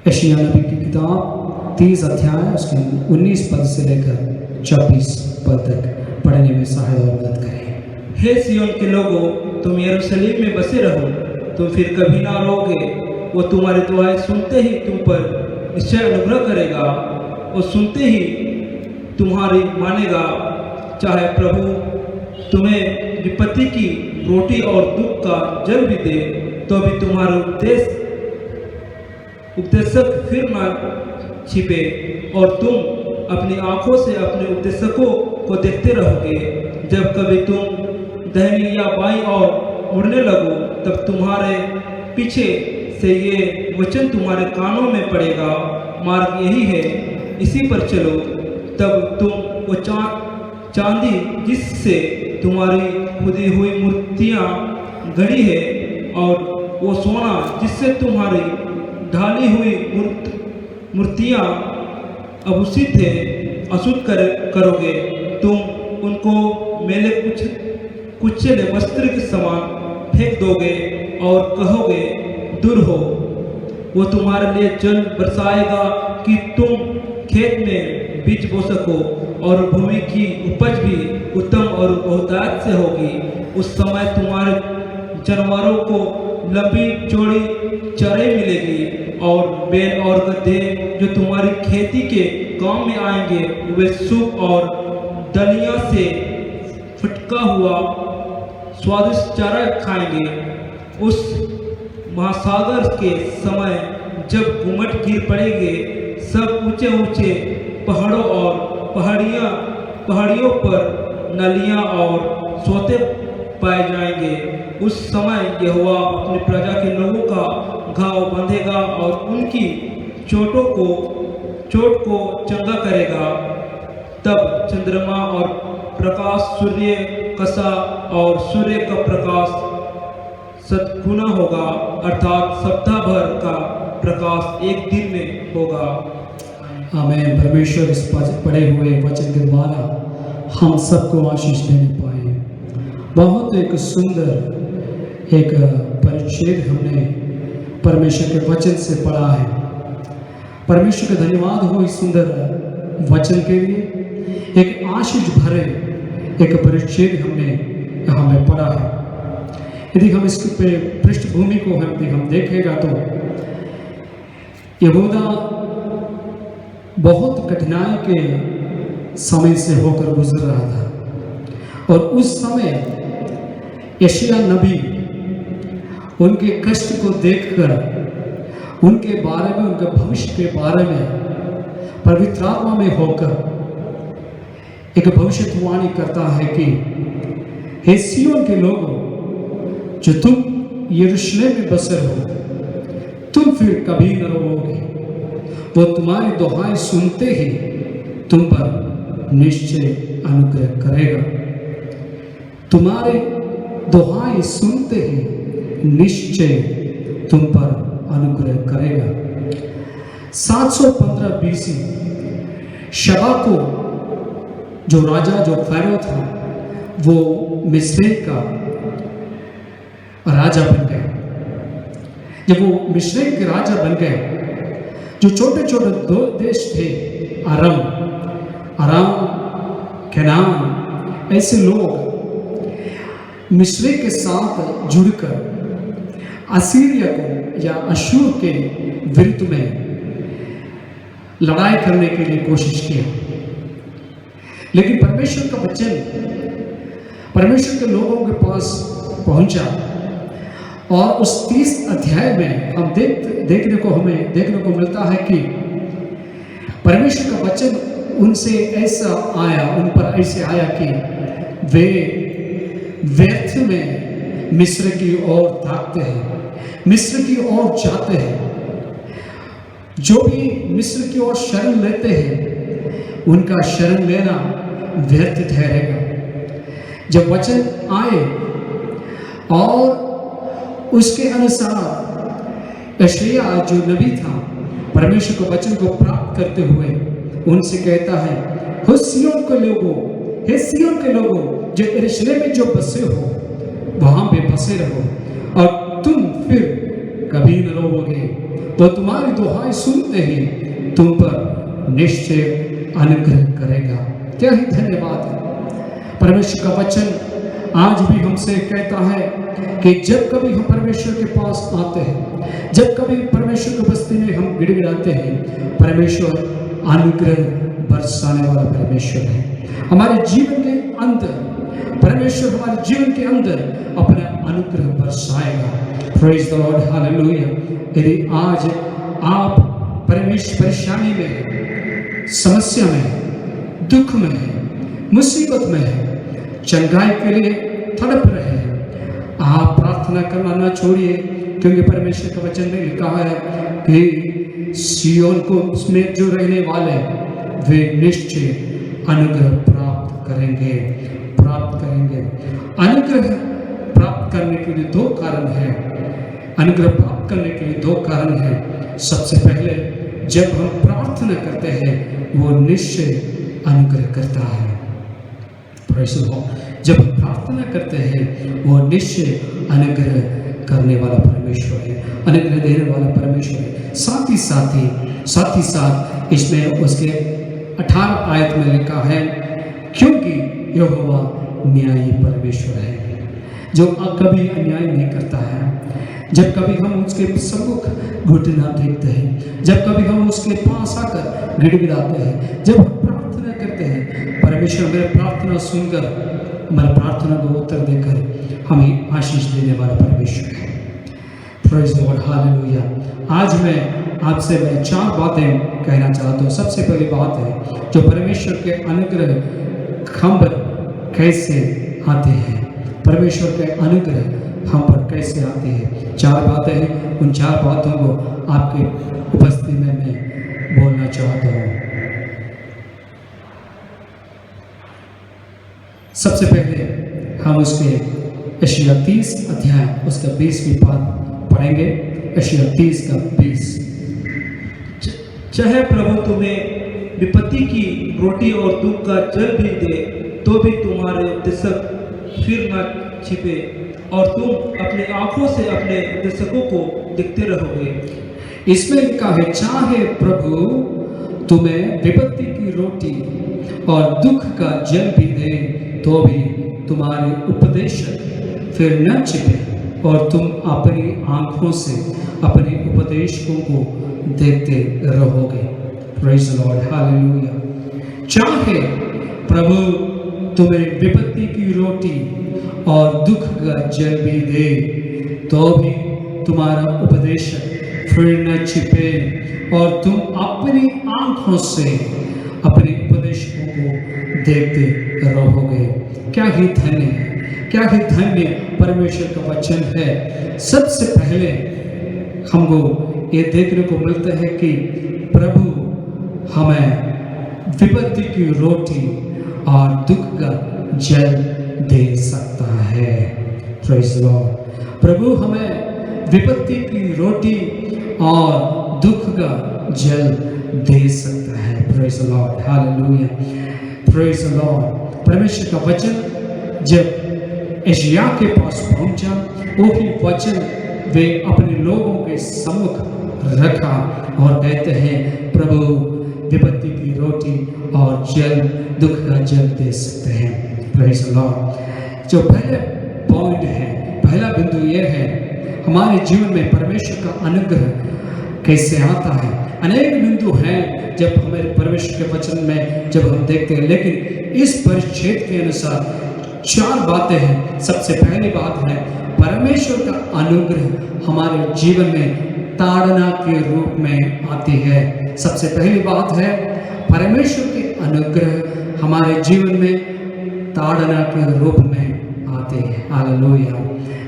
यशायाह नबी की किताब 30 अध्याय, उसके 19 पद से लेकर 26 पद तक पढ़ने में सहायता और मदद करें। हे सियोन के लोगों, तुम यरूशलेम में बसे रहो, तुम फिर कभी ना रोगे। वो तुम्हारी दुआएं सुनते ही तुम पर निश्चय अनुग्रह करेगा, और सुनते ही तुम्हारी मानेगा। चाहे प्रभु तुम्हें विपत्ति की रोटी और दुख का जल भी दे, तो भी तुम्हारा उपदेशक फिर ना छिपे, और तुम अपनी आंखों से अपने उपदेशकों को देखते रहोगे। जब कभी तुम दाहिनी या बाईं ओर मुड़ने लगो, तब तुम्हारे पीछे से ये वचन तुम्हारे कानों में पड़ेगा, मार्ग यही है, इसी पर चलो। तब तुम वो चांदी जिससे तुम्हारी खुदी हुई मूर्तियाँ गढ़ी है, और वो सोना जिससे तुम्हारी ढाली हुई मूर्तियाँ अभूषित है, अशुद्ध करोगे। तुम उनको मेले कुचले वस्त्र के समान फेंक दोगे और कहोगे, दूर हो। वो तुम्हारे लिए जल बरसाएगा कि तुम खेत में बीज बो सको, और भूमि की उपज भी उत्तम और बहुतायत से होगी। उस समय तुम्हारे जानवरों को लंबी चौड़ी चराई मिलेगी, और बैल और गधे जो तुम्हारी खेती के काम में आएंगे, वे सूप और दलिया से फटका हुआ स्वादिष्ट चारा खाएंगे। उस महासागर के समय जब घुमट गिर पड़ेंगे, सब ऊंचे ऊंचे पहाड़ों और पहाड़ियों पर नलियां और सोते पाए जाएंगे। उस समय यहोवा अपनी प्रजा के लोगों का घाव बांधेगा और उनकी चोट को चंगा करेगा। तब चंद्रमा और प्रकाश सूर्य कसा और सूर्य का प्रकाश सद्गुना होगा, अर्थात सप्ताह भर का प्रकाश एक दिन में होगा। आमीन। परमेश्वर इस पढ़े हुए वचन के द्वारा हम सबको आशीष देने पाए। बहुत एक सुंदर एक परिच्छेद हमने परमेश्वर के वचन से पढ़ा है। परमेश्वर का धन्यवाद हो इस सुंदर वचन के लिए। एक आशीष भरे एक परिच्छेद हमने यहाँ में पढ़ा है। यदि हम इसके पृष्ठभूमि को हम देखेगा तो यहूदा बहुत कठिनाई के समय से होकर गुजर रहा था, और उस समय यशायाह नबी उनके कष्ट को देखकर उनके बारे में, उनके भविष्य के बारे में पवित्र आत्मा में होकर एक भविष्यवाणी करता है कि हे सिय्योन के लोगों, जो तुम यरूशलेम में बसे हो, तुम फिर कभी न रोओगे। वो तुम्हारी दुहाई सुनते ही तुम पर निश्चय अनुग्रह करेगा। तुम्हारे दुहाई सुनते ही निश्चय तुम पर अनुग्रह करेगा। 715 बीसी शबा को जो राजा जो फैरो था वो मिस्र का राजा बन गए। जब वो मिस्र के राजा बन गए, जो छोटे छोटे दो देश थे, अराम, केनान, ऐसे लोग मिस्र के साथ जुड़कर असीरिया को या अशूर के विरुद्ध में लड़ाई करने के लिए कोशिश किया। लेकिन परमेश्वर का वचन परमेश्वर के लोगों के पास पहुंचा और उस 30 अध्याय में हम देखने को मिलता है कि परमेश्वर का वचन उनसे ऐसा आया, उन पर ऐसे आया कि वे व्यर्थ में मिस्र की ओर ताकते हैं, मिस्र की ओर जाते हैं। जो भी मिस्र की ओर शरण लेते हैं उनका शरण लेना व्यर्थ ठहरेगा। जब वचन आए और उसके अनुसार यशायाह जो नबी था परमेश्वर के वचन को प्राप्त करते हुए उनसे कहता है, हे सिय्योन के लोगों जो यरूशलेम में जो बसे हो वहां पे बसे रहो और तुम फिर कभी न रोओगे। तो तुम्हारी दुहाई सुनते ही तुम पर निश्चय अनुग्रह करेगा। क्या ही धन्यवाद है। परमेश्वर का वचन आज भी हमसे कहता है कि जब कभी हम परमेश्वर के पास आते हैं, जब कभी परमेश्वर की बस्ती में हम गिड़गिड़ाते हैं, परमेश्वर अनुग्रह बरसाने वाला परमेश्वर है। हमारे जीवन के अंदर परमेश्वर हमारे जीवन के अंदर अपना अनुग्रह बरसाएगा। Praise the Lord, hallelujah. यदि आज आप परेशानी में, समस्या में, दुख में, मुसीबत में, चंगाई के लिए तड़प रहे हैं, आप प्रार्थना करना ना छोड़िए, क्योंकि परमेश्वर का वचन में लिखा है कि सिय्योन को उसमें जो रहने वाले वे निश्चय अनुग्रह प्राप्त करेंगे। अनुग्रह प्राप्त करने के लिए दो कारण हैं। अनुग्रह प्राप्त करने के लिए दो कारण हैं। सबसे पहले, जब हम प्रार्थना करते हैं वो निश्चय अनुग्रह करता है। जब हम प्रार्थना करते हैं वो निश्चय अनुग्रह करने वाला परमेश्वर है, अनुग्रह देने वाला परमेश्वर है। साथ ही साथ इसमें उसके 18 आयत में लिखा है, क्योंकि यहोवा न्यायी परमेश्वर है, जो कभी अन्याय नहीं करता है। जब कभी हम उसके सम्मुख घुटना टेकते हैं, जब कभी हम उसके पास आकर गिड़गिड़ाते हैं, जब हम प्रार्थना करते हैं, परमेश्वर मेरे प्रार्थना सुनकर, मेरे प्रार्थना को उत्तर देकर हमें आशीष देने वाला परमेश्वर है। Praise the Lord, hallelujah. आज मैं आपसे 4 बातें कहना चाहता हूँ। सबसे पहली बात है, जो परमेश्वर के अनुग्रह हम पर कैसे आते हैं, परमेश्वर के अनुग्रह हम पर कैसे आते हैं। 4 बातें हैं, उन 4 बातों को आपके उपस्थिति में मैं बोलना चाहता हूँ। सबसे पहले हम उसके यशायाह 30 अध्याय उसका 20वीं पाद पढ़ेंगे। यशायाह 30 का 20। चाहे प्रभु तुम्हें विपत्ति की रोटी और दुख का जल भी दे, तो भी तुम्हारे दर्शक फिर न छिपे और तुम अपनी आंखों से अपने दर्शकों को देखते रहोगे। इसमें लिखा है, चाहे प्रभु तुम्हें विपत्ति की रोटी और दुख का जल भी दे, तो भी तुम्हारे उपदेशक फिर न छिपे और तुम अपनी आंखों से अपने उपदेशकों को देखते रहोगे। Praise the Lord, hallelujah. चाहे प्रभु तुम्हें विपत्ति की रोटी और दुख का जल भी दे, तो भी तुम्हारा उपदेशक फिर न छिपे और तुम अपनी आंखों से अपने उपदेशकों को देखते रहोगे। क्या ही धन्य है, क्या ही धन्य परमेश्वर का वचन है। सबसे पहले हमको ये देखने को मिलता है कि प्रभु हमें विपत्ति की रोटी और दुख का जल दे सकता है। Praise the Lord. प्रभु हमें विपत्ति की रोटी और दुख का जल दे सकता है। Praise the Lord, hallelujah, praise the Lord. परमेश्वर का वचन जब यशायाह के पास पहुंचा, वही वचन वे अपने लोगों के सम्मुख रखा और कहते हैं प्रभु विपत्ति की रोटी और जल, दुख का जल दे सकते हैं। Praise the Lord. जो पहले पॉइंट है, पहला बिंदु यह है हमारे जीवन में परमेश्वर का अनुग्रह कैसे आता है। अनेक बिंदु हैं जब हमारे परमेश्वर के वचन में जब हम देखते हैं, लेकिन इस परिच्छेद के अनुसार 4 बातें हैं। सबसे पहली बात है परमेश्वर का अनुग्रह हमारे जीवन में ताड़ना के रूप में आती है। सबसे पहली बात है परमेश्वर के अनुग्रह हमारे जीवन में ताड़ना के रूप में आते हैं। हालेलुया।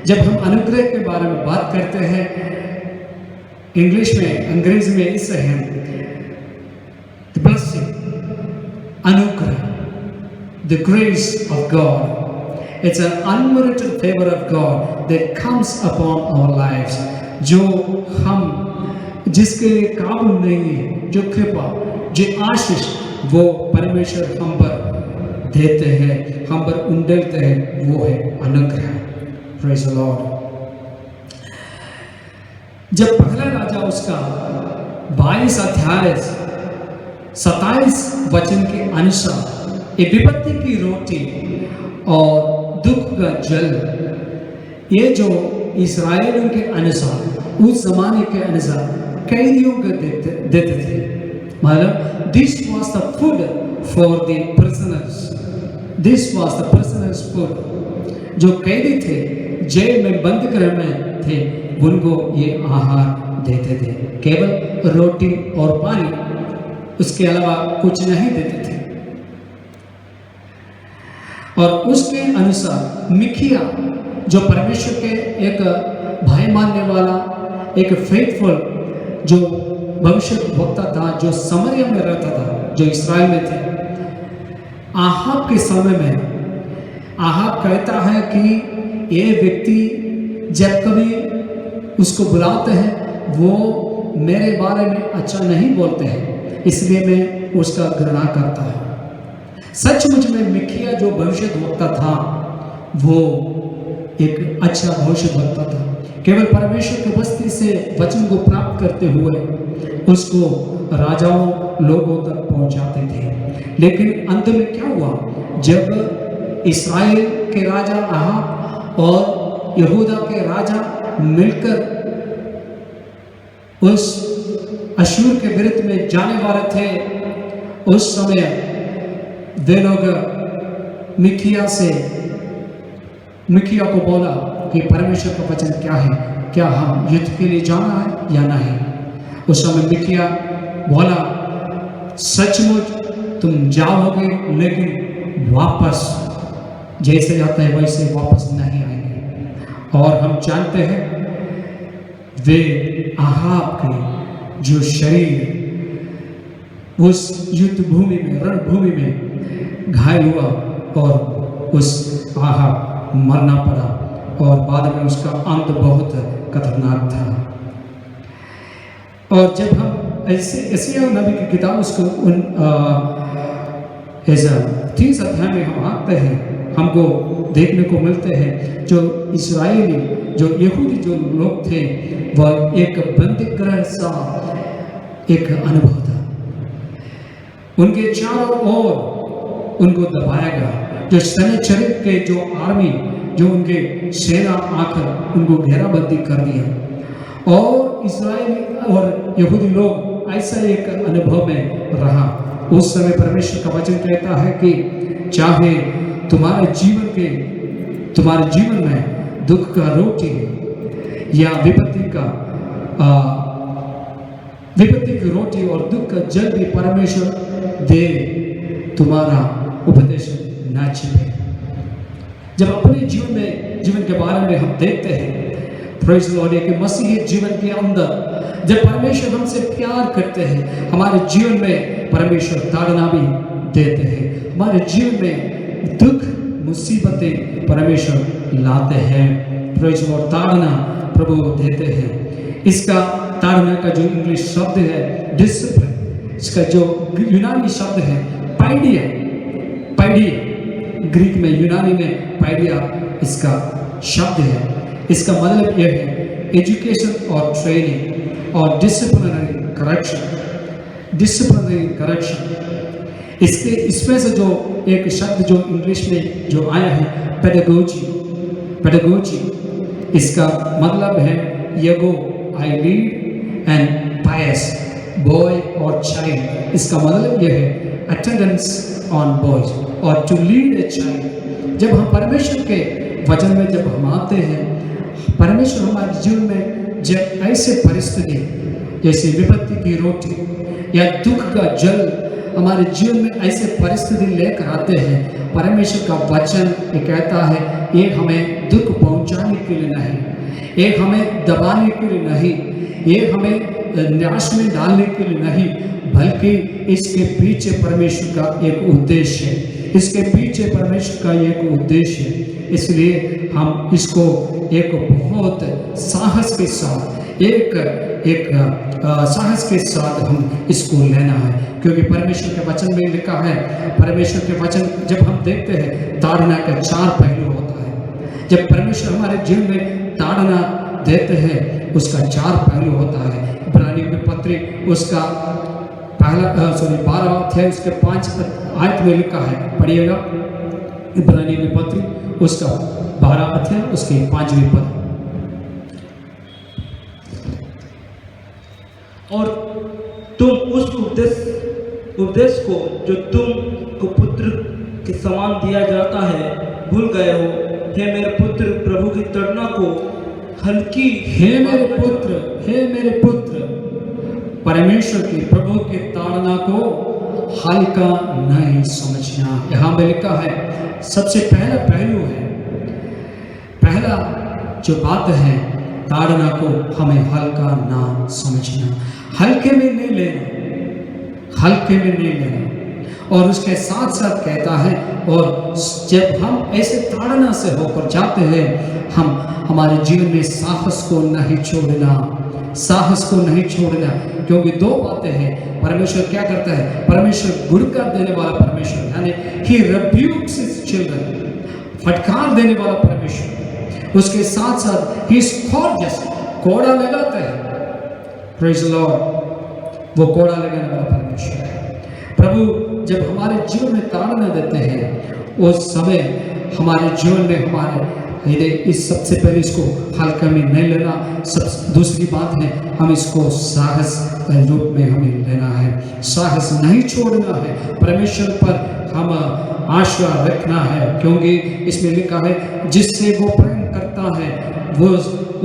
जब हम अनुग्रह के बारे में बात करते हैं, इंग्लिश में, अंग्रेजी में इससे है द ब्लेसिंग, अनुग्रह, the grace of God. It's an unmerited favor of God that comes upon our lives. जो हम जिसके काबिल नहीं है, जो कृपा, जो आशीष वो परमेश्वर हम पर देते हैं, हम पर उंडेलते हैं, वो है अनुग्रह। Praise the Lord। जब पहला राजा उसका 22 अध्याय 27 वचन के अनुसार ये विपत्ति की रोटी और दुख का जल, ये जो इस्राएलियों के अनुसार, उस जमाने के अनुसार कैदियों को देते थे। मतलब this was the food for the prisoners, this was the prisoners food. जो कैदी थे, जेल में बंद घर में थे, उनको ये आहार देते थे। केवल रोटी और पानी, उसके अलावा कुछ नहीं देते थे। और उसके अनुसार मिकिया जो परमेश्वर के एक भाई मानने वाला, एक फेथफुल जो भविष्य वक्ता था, जो समरिया में रहता था, जो इस्राएल में थे, आहाब के समय में आहाब कहता है कि ये व्यक्ति जब कभी उसको बुलाते हैं वो मेरे बारे में अच्छा नहीं बोलते हैं, इसलिए मैं उसका घृणा करता है। सचमुच में मिकिया जो भविष्यद्वक्ता था वो एक अच्छा भविष्यद्वक्ता था। केवल परमेश्वर की बस्ती से वचन को प्राप्त करते हुए उसको राजाओं लोगों तक पहुंचाते थे। लेकिन अंत में क्या हुआ, जब इस्राएल के राजा आहाब और यहूदा के राजा मिलकर उस अशूर के विरुद्ध में जाने वाले थे, उस समय वे लोग मिकिया को बोला कि परमेश्वर का वचन क्या है, क्या हम युद्ध के लिए जाना है या नहीं। उस समय मिकिया बोला सचमुच तुम जाओगे, लेकिन वापस जैसे जाता है वैसे वापस नहीं आएंगे। और हम जानते हैं वे आहाब के जो शरीर उस युद्ध भूमि में, रणभूमि में घायल हुआ और उस आहाब मरना पड़ा और बाद में उसका अंत बहुत खतरनाक था। और जब हम एशिया नबी की किताब उसको ऐसा 30 अध्याय में हम आते हैं, हमको देखने को मिलते हैं जो इस्राएली, जो यहूदी जो लोग थे, वह एक बंदीगृह सा एक अनुभव था। उनके चारों ओर उनको दबाया गया। जो सैन्य के जो आर्मी, जो उनके सेना आकर उनको घेराबंदी कर दिया और इस्राएली और यहूदी लोग ऐसा एक अनुभव में रहा। उस समय परमेश्वर का वचन कहता है कि चाहे तुम्हारे जीवन में दुख का रोटी या विपत्ति की रोटी और दुख का जल भी परमेश्वर दे, तुम्हारा उपदेश न छिपे। जब अपने जीवन के बारे में हम देखते हैं, प्रेज़ द लॉर्ड, कि मसीही जीवन के अंदर जब परमेश्वर हमसे प्यार करते हैं, हमारे जीवन में परमेश्वर ताड़ना भी देते हैं। हमारे जीवन में दुख मुसीबतें परमेश्वर लाते हैं, प्रेज़ द लॉर्ड, ताड़ना प्रभु देते हैं। इसका ताड़ना का जो इंग्लिश शब्द है डिसिप्लिन, इसका जो यूनानी शब्द है पाइडिया, ग्रीक में, यूनानी में पाइडिया इसका शब्द है। इसका मतलब यह है एजुकेशन और ट्रेनिंग और डिसिप्लिनरी करेक्शन। इसमें से जो एक शब्द जो इंग्लिश में जो आया है पेडागोजी, इसका मतलब है यगो, आई लीड एंड पायस, बॉय और चाइल्ड। इसका मतलब यह है अटेंडेंस ऑन बॉयज और टू लीड ए चाइल्ड। जब हम परमेश्वर के वचन में जब हम आते हैं, परमेश्वर हमारे जीवन में जब ऐसे परिस्थिति जैसे विपत्ति की रोटी या दुख का जल हमारे जीवन में ऐसे परिस्थिति लेकर आते हैं, परमेश्वर का वचन ये कहता है ये हमें दुख पहुंचाने के लिए नहीं, ये हमें दबाने के लिए नहीं, ये हमें निराश में डालने के लिए नहीं, बल्कि इसके पीछे परमेश्वर का एक उद्देश्य है, इसके पीछे परमेश्वर का एक उद्देश्य है। इसलिए हम इसको एक बहुत साहस के साथ साहस के साथ हम इसको लेना है, क्योंकि परमेश्वर के वचन में लिखा है, परमेश्वर के वचन जब हम देखते हैं ताड़ना का 4 पहलू होता है। जब परमेश्वर हमारे जीवन में ताड़ना देते हैं उसका 4 पहलू होता है। इब्रानियों की पत्री उसका 12 अध्याय उसके 5 आयत में लिखा है, पढ़िएगा। इब्रानियों की पत्री उसका 12 अध्याय उसके 5वें पद। और तुम उस उपदेश को जो तुम को पुत्र के समान दिया जाता है भूल गए हो। हे मेरे पुत्र, प्रभु की ताड़ना को हल्की, हे मेरे पुत्र, परमेश्वर की प्रभु की ताड़ना को हल्का नहीं समझना। यहाँ में लिखा है सबसे पहला पहलू है, पहला जो बात है ताड़ना को हमें हल्का ना समझना, हल्के में नहीं लेना। और उसके साथ साथ कहता है और जब हम ऐसे ताड़ना से होकर जाते हैं, हम हमारे जीवन में साहस को नहीं छोड़ना, क्योंकि 2 बातें हैं। परमेश्वर क्या करता है, परमेश्वर गुड़का देने वाला परमेश्वर, यानी he rebukes his children, फटकार देने वाला परमेश्वर। उसके साथ साथ he is courageous, कोड़ा लगाता है, praise the Lord, वो कोड़ा लगाने वाला परमेश्वर है। प्रभु जब हमारे जीवन में ताड़ना देते हैं उस समय हमारे जीवन में हमारे इस सबसे पहले इसको हल्का में नहीं लेना। दूसरी बात है हम इसको साहस के रूप में हमें लेना है, साहस नहीं छोड़ना है, परमेश्वर पर हम आशा रखना है, क्योंकि इसमें लिखा है जिससे वो प्रेम करता है वो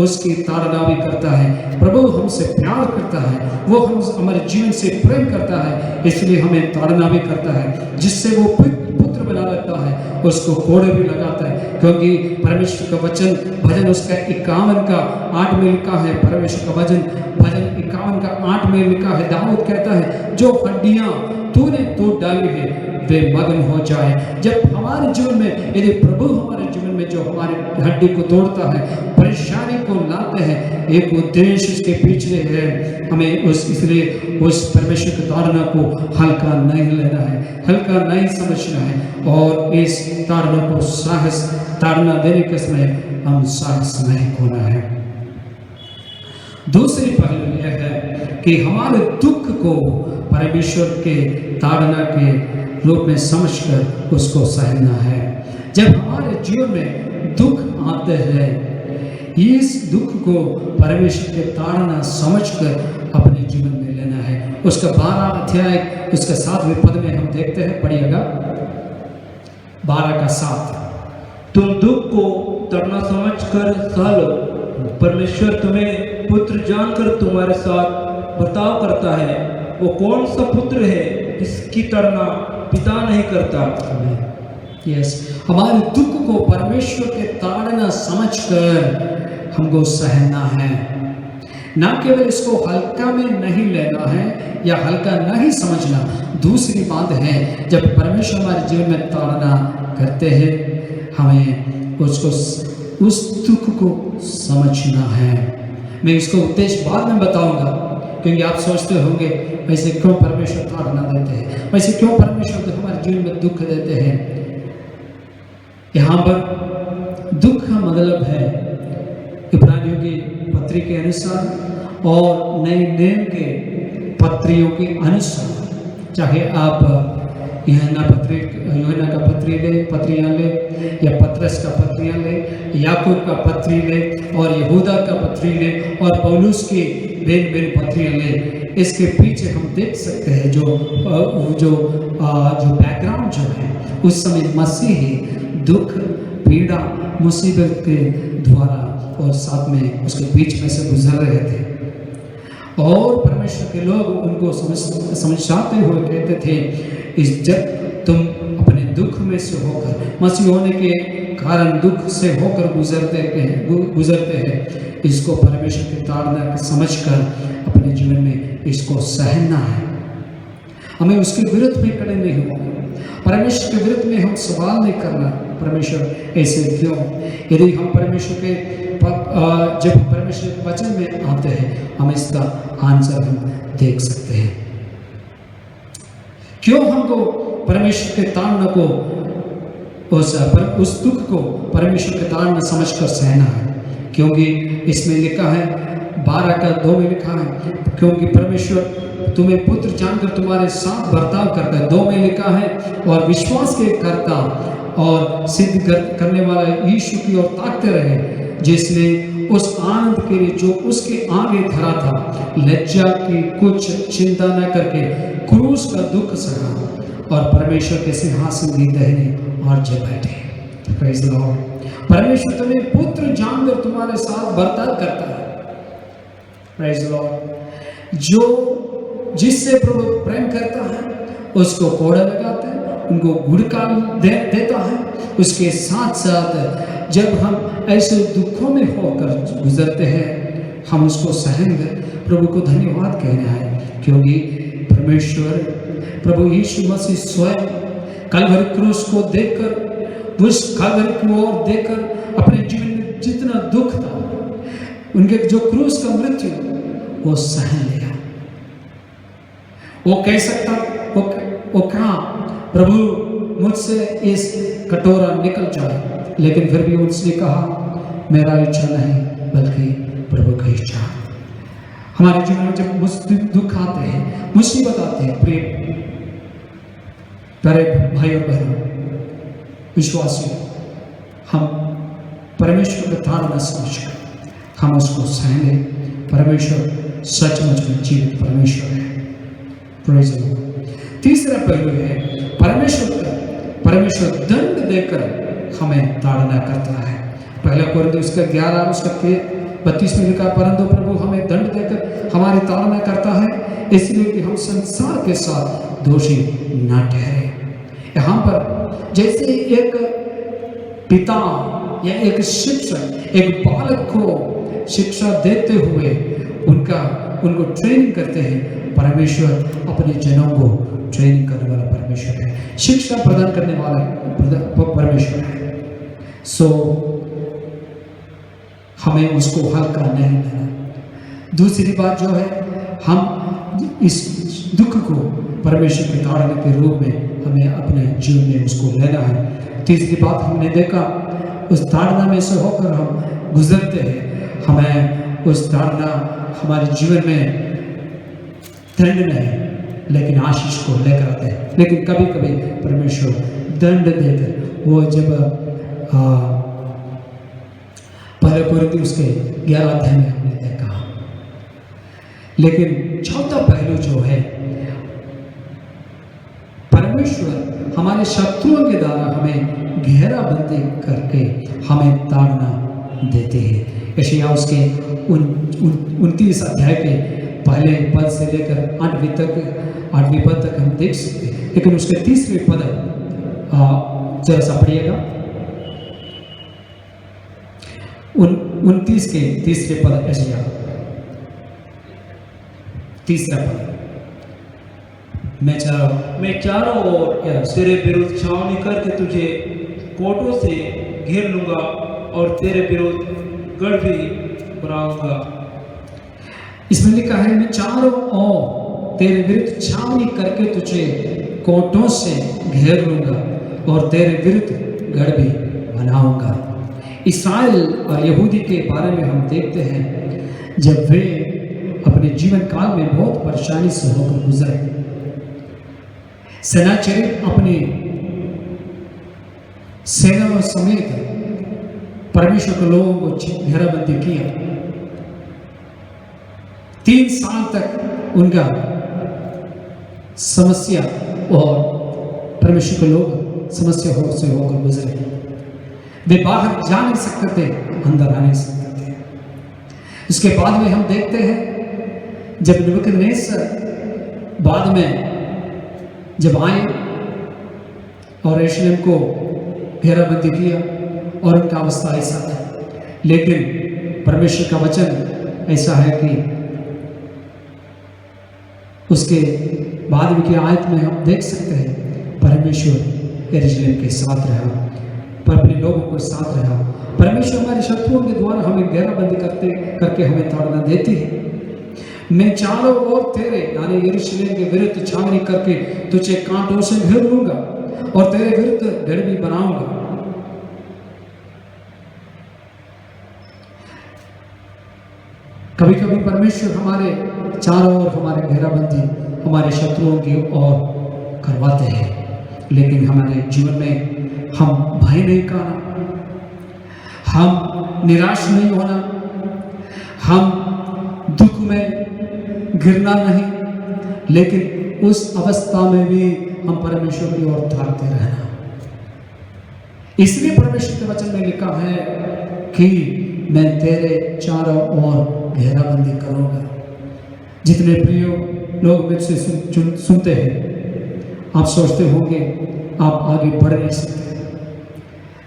उसकी ताड़ना भी करता है। प्रभु हमसे प्यार करता है, वो हमारे जीवन से प्रेम करता है, इसलिए हमें ताड़ना भी करता है। जिससे वो पुत्र बना लेता है उसको कोड़े भी लगाता है, क्योंकि परमेश्वर का वचन भजन उसका 51 का 8 में लिखा है। परमेश्वर का भजन 51 का 8 में लिखा है, दाऊद कहता है जो हड्डियां तूने तोड़ डाली है वे मगन हो जाए। जब हमारे जीवन में यदि प्रभु हमारे जीवन में जो हमारे हड्डी को तोड़ता है, परेशानी को लाते हैं, एक उद्देश्य उसके पीछे है, हमें इसलिए उस परमेश्वर की ताड़ना को हल्का नहीं लेना है, हल्का नहीं समझना है, और इस ताड़ना को ताड़ना देने के समय हम साहस नहीं खोना है। दूसरी पहलू यह है कि हमारे दुख को परमेश्वर के ताड़ना के रूप में समझकर उसको सहना है। जब हमारे जीवन में दुख आते हैं, इस दुख को परमेश्वर के ताड़ना समझकर अपने जीवन में लेना है। उसका 12 अध्याय उसका 7वें पद में हम देखते हैं, पढ़िएगा 12 का 7। तुम दुख को ताड़ना समझकर सह लो, परमेश्वर तुम्हें पुत्र जानकर तुम्हारे साथ बर्ताव करता है। वो कौन सा पुत्र है जिसकी ताड़ना पिता नहीं करता। यस, हमारे दुख को परमेश्वर के ताड़ना समझकर हमको सहना है, ना केवल इसको हल्का में नहीं लेना है या हल्का नहीं समझना। दूसरी बात है, जब परमेश्वर हमारे जीवन में ताड़ना करते हैं, हमें उसको उस दुख को समझना है। मैं इसको उद्देश्य बाद में बताऊंगा, क्योंकि आप सोचते होंगे वैसे क्यों परमेश्वर ताड़ना देते हैं, वैसे क्यों परमेश्वर हमारे जीवन में दुख देते हैं। यहाँ पर दुख का मतलब है इब्रानियों की पत्री के अनुसार और नए नियम के पत्रियों के अनुसार, चाहे आप यूहन्ना का पत्रियाँ ले या पत्रस का पत्रियाँ ले, याकूब का पत्री ले और यहूदा का पत्री ले और पौलुस की बेन पत्रियाँ ले, इसके पीछे हम देख सकते हैं जो बैकग्राउंड जो है, उस समय मसीही दुख, पीड़ा, मुसीबत के द्वारा और साथ में उसके बीच में से गुजर रहे थे। और परमेश्वर के लोग उनको समझाते हुए कहते थे, जब तुम अपने दुख में से होकर, मसीह होने के कारण दुख से होकर गुजरते हैं, इसको परमेश्वर की ताड़ना समझकर अपने जीवन में इसको सहना है। हमें उसके विरुद्ध में खड़े नहीं होना, परमेश्वर के विरुद्ध में हम सवाल नहीं करना, परमेश्वर ऐसे क्यों। यदि हम परमेश्वर के जब परमेश्वर के वचन में आते हैं, हम इसका आंसर हम देख सकते हैं। क्यों हमको परमेश्वर के ताड़ना को उस दुख को परमेश्वर के ताड़ना समझकर सहना है? क्योंकि इसमें लिखा है 12:2 में लिखा है, क्योंकि परमेश्वर तुम्हें पुत्र जानकर तुम्हारे साथ बर्ताव करता है। 2 में लिखा है, और विश्वास के कर्ता और सिद्ध करने वाला यीशु की ओर ताकते रहे, जिसने उस आनंद के लिए जो उसके आगे धरा था, लज्जा की कुछ चिंता न करके क्रूस का दुख सहा और परमेश्वर के सिंहासन की दाहिने और जब बैठे। Praise the Lord. परमेश्वर तुम्हें पुत्र जानकर तुम्हारे साथ बर्ताव करता है। Praise the Lord. जो जिससे प्रभु प्रेम करता है उसको कोड़ा लगाता है, उनको गुड़का देता है। उसके साथ साथ जब हम ऐसे दुखों में होकर गुजरते हैं, हम उसको सहन प्रभु को धन्यवाद कहना है, क्योंकि परमेश्वर प्रभु यीशु मसीह स्वयं कलवरी क्रूस को देखकर, उस कलवरी की ओर देखकर अपने जीवन में जितना दुख था, उनके जो क्रूस का मृत्यु वो सहन लिया। वो कह सकता, वो कहा प्रभु मुझसे इस कटोरा निकल जाए, लेकिन फिर भी उसने कहा मेरा इच्छा नहीं बल्कि प्रभु की इच्छा। हमारे जीवन में जब दुख आते हैं, मुसीबत आते हैं, प्यारे भाई और बहनों, विश्वासी, हम परमेश्वर का ताड़ना समझकर हम उसको सहने। परमेश्वर सचमुच में जीवित परमेश्वर है। Praise the Lord. तीसरा पहलू है, परमेश्वर दंड देकर हमें ताड़ना करता है। पहला कोरिन्थियों 11:32 में लिखा, परंतु प्रभु हमें दंड देकर हमारी ताड़ना करता है, इसलिए कि हम संसार के साथ दोषी न ठहरे। यहाँ पर जैसे एक पिता या एक शिक्षक एक बालक को शिक्षा देते हुए उनको ट्रेनिंग करते हैं, परमेश्वर अपने जनों को ट्रेनिंग करने वाला परमेश्वर है, शिक्षा प्रदान करने वाला परमेश्वर है। सो हमें उसको हल्का नहीं लेना। दूसरी बात जो है, हम इस दुख को परमेश्वर के ताड़ना के रूप में हमें अपने जीवन में उसको लेना है। तीसरी बात हमने देखा, उस ताड़ना में से होकर हम गुजरते हैं, हमें उस ताड़ना हमारे जीवन में दंड नहीं लेकिन आशीष को लेकर आते हैं। लेकिन कभी कभी परमेश्वर दंड देकर, वो जब पहले कोरिन्थियों उसके 11 अध्याय में हमने देखा। लेकिन चौथा पहलू जो है, परमेश्वर हमारे शत्रुओं के द्वारा हमें घेराबंदी करके हमें ताड़ना देते हैं। यशायाह उसके 29 अध्याय के पहले पद से लेकर 8वीं पद तक हम देख सकते हैं। लेकिन उसके 30वें पद जरा सा पढ़िएगा। 29 के तीसरे पद यशायाह तीसरा पद, मैं चारों ओर तेरे विरुद्ध छावनी करके तुझे कोटों से घेर लूंगा और तेरे विरुद्ध गढ़ भी बनाऊंगा। इसमें लिखा है मैं चारों ओर तेरे विरुद्ध छावनी करके तुझे कोटों से घेर लूंगा और तेरे विरुद्ध गढ़ भी बनाऊंगा। इस्राएल और यहूदी के बारे में हम देखते हैं, जब वे अपने जीवन काल में बहुत परेशानी से होकर गुजरे, सेनाचरित अपने सेनाओं समेत परमेश्वर के लोगों को घेराबंदी किया। 3 साल तक उनका समस्या और परमेश्वर के लोग समस्या से होकर गुजरे। वे बाहर जा नहीं सकते थे, अंदर आ नहीं सकते थे। इसके बाद में हम देखते हैं जब नबूकदनेस्सर बाद में जब आए और यरूशलेम को घेराबंदी किया और उनका अवस्था ऐसा था, लेकिन परमेश्वर का वचन ऐसा है कि उसके बाद की आयत में हम देख सकते हैं परमेश्वर यरूशलेम के साथ रहा, पर अपने लोगों के साथ रहा। परमेश्वर हमारे शत्रुओं के द्वारा हमें घेराबंदी करके हमें ताड़ना देती है। मैं चारों ओर तेरे यानी यरूशलेम के विरुद्ध छावनी करके तुझे कांटों से घेर लूंगा और तेरे विरुद्ध गढ़ भी बनाऊंगा। कभी कभी परमेश्वर हमारे चारों ओर हमारे घेराबंदी हमारे शत्रुओं की ओर करवाते हैं, लेकिन हमारे जीवन में हम भय नहीं करना, हम निराश नहीं होना, हम दुख में गिरना नहीं, लेकिन उस अवस्था में भी हम परमेश्वर की ओर ताकते रहना। इसलिए परमेश्वर के वचन में लिखा है कि मैं तेरे चारों ओर घेराबंदी करूंगा। जितने प्रिय लोग मुझसे सुनते हैं, आप सोचते होंगे आप आगे बढ़ नहीं सकते,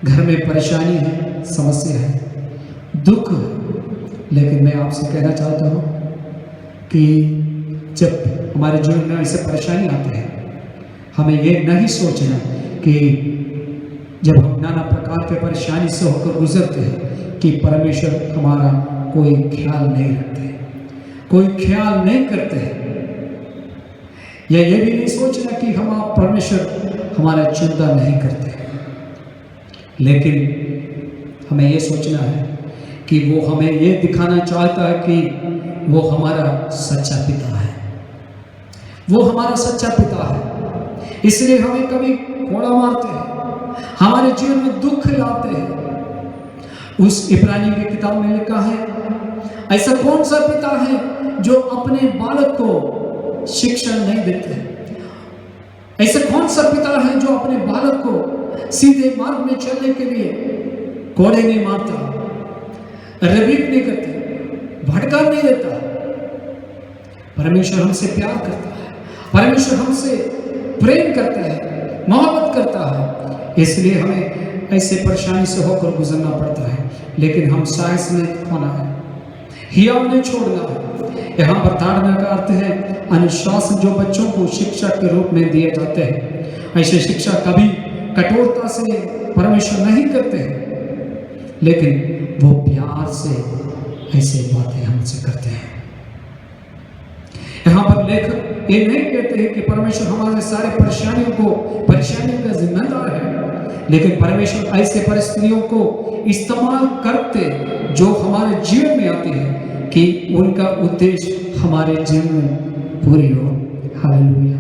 घर में परेशानी है, समस्या है, दुख है, लेकिन मैं आपसे कहना चाहता हूँ कि जब हमारे जीवन में ऐसे परेशानी आते हैं, हमें ये नहीं सोचना कि जब हम नाना प्रकार के परेशानी से होकर गुजरते हैं कि परमेश्वर हमारा कोई ख्याल नहीं रखते, कोई ख्याल नहीं करते हैं, या ये भी नहीं सोचना कि हम परमेश्वर हमारा चिंता नहीं करते, लेकिन हमें ये सोचना है कि वो हमें ये दिखाना चाहता है कि वो हमारा सच्चा पिता है, वो हमारा सच्चा पिता है। इसलिए हमें कभी कोड़ा मारते हैं, हमारे जीवन में दुख लाते हैं। उस इब्रानी की किताब में लिखा है, ऐसा कौन सा पिता है जो अपने बालक को शिक्षा नहीं देते? ऐसा कौन सा पिता है जो अपने बालक को सीधे मार्ग में चलने के लिए कोड़े नहीं मारता, रबीक नहीं करता, भटका नहीं देता? परमेश्वर हमसे प्यार करता है, परमेश्वर हमसे प्रेम करता है, मोहब्बत करता है। इसलिए हमें ऐसे परेशानी से होकर गुजरना पड़ता है, लेकिन हम साहस नहीं खोना है, हियाव नहीं छोड़ना है। यहाँ पर ताड़ना का अर्थ है अनुशासन, जो बच्चों को शिक्षा के रूप में दिए जाते हैं। ऐसे शिक्षा कभी कठोरता से परमेश्वर नहीं करते हैं, लेकिन वो प्यार से ऐसे बातें हमसे करते हैं। यहाँ पर लेखक ये नहीं कहते हैं कि परमेश्वर हमारे सारे परेशानियों का जिम्मेदार है, लेकिन परमेश्वर ऐसे परिस्थितियों को इस्तेमाल करते जो हमारे जीवन में आती है कि उनका उद्देश्य हमारे जीवन में पूरी हो। हालेलुया।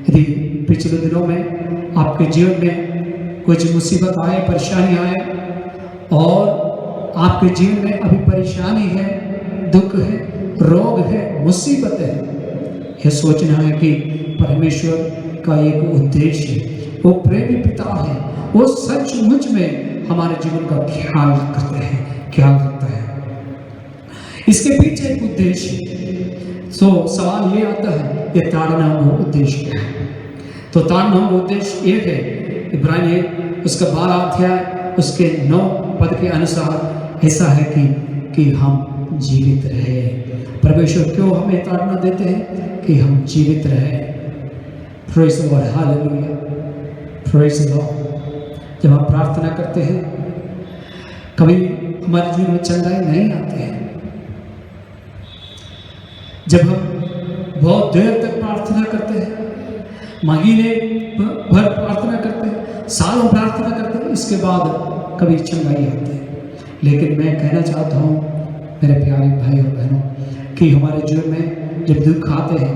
यदि पिछले दिनों में आपके जीवन में कुछ मुसीबत आए, परेशानी आए और आपके जीवन में अभी परेशानी है, दुख है, रोग है, मुसीबत है, यह सोचना है कि परमेश्वर का एक उद्देश्य है, वो प्रेमी पिता है, वो सचमुच में हमारे जीवन का ख्याल करते हैं, ख्याल रखता है। इसके पीछे एक उद्देश्य है। सो सवाल ये आता है, ये ताड़ना वो उद्देश्य क्या है? तो ताड़ना वो उद्देश्य एक है, इब्रानी उसका 12 अध्याय उसके 9 पद के अनुसार ऐसा है कि हम जीवित रहे। परमेश्वर क्यों हमें ताड़ना देते हैं? कि हम जीवित रहे। Praise the Lord, hallelujah, praise the Lord. जब हम प्रार्थना करते हैं, कभी हमारे जीवन में चंगाई नहीं आते हैं। जब हम बहुत देर तक प्रार्थना करते हैं, महीने भर प्रार्थना करते हैं, सालों प्रार्थना करते हैं, इसके बाद कभी चंगाई आती है। लेकिन मैं कहना चाहता हूँ मेरे प्यारे भाई और बहनों कि हमारे जीवन में जब दुख आते हैं,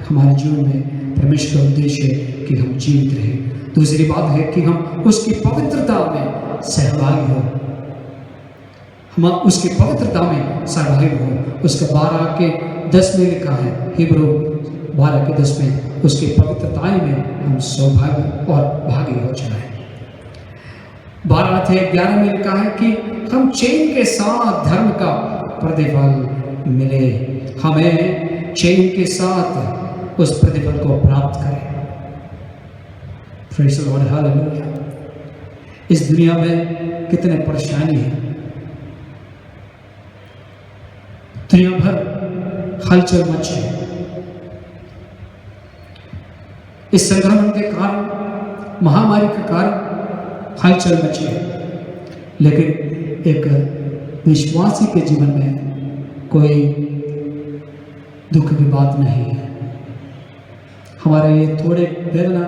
हमारे जीवन में परमेश्वर का उद्देश्य है कि हम जीवित रहें। दूसरी बात है कि हम उसकी पवित्रता में सहभागी हो, हम उसकी पवित्रता में सहभागी हो। उसके 12:10 में लिखा है, हिब्रू 12:10 में, उसकी पवित्रता में हम सौभाग्य और भागी हो जाए। 12:11 में लिखा है कि हम चैन के साथ धर्म का प्रतिफल मिले, हमें चैन के साथ उस प्रतिफल को प्राप्त करें। Praise the Lord, hallelujah. इस दुनिया में कितने परेशानी है, दुनिया भर हलचल मची है। इस संक्रमण के कारण, महामारी के कारण हलचल मची है, लेकिन एक विश्वासी के जीवन में कोई दुख की बात नहीं है। हमारे लिए थोड़े वेदना,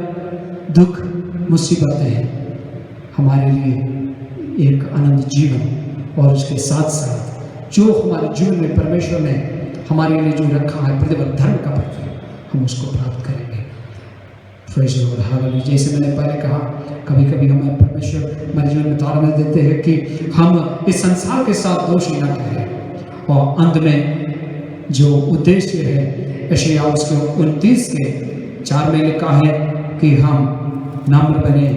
दुख, मुसीबतें हैं, हमारे लिए एक आनंद जीवन। और उसके साथ साथ जो हमारे जीवन में परमेश्वर ने हमारे लिए जो रखा है प्रतिफल, धर्म का प्रतिफल, हम उसको प्राप्त करेंगे। Praise the Lord, hallelujah. जैसे मैंने पहले कहा, कभी कभी हमें परमेश्वर हमारे जीवन में ताड़ना देते हैं कि हम इस संसार के साथ दोषी न ठहरें। और अंत में जो उद्देश्य है, यशायाह उसके 29:4 में लिखा है कि हम नम्र बने।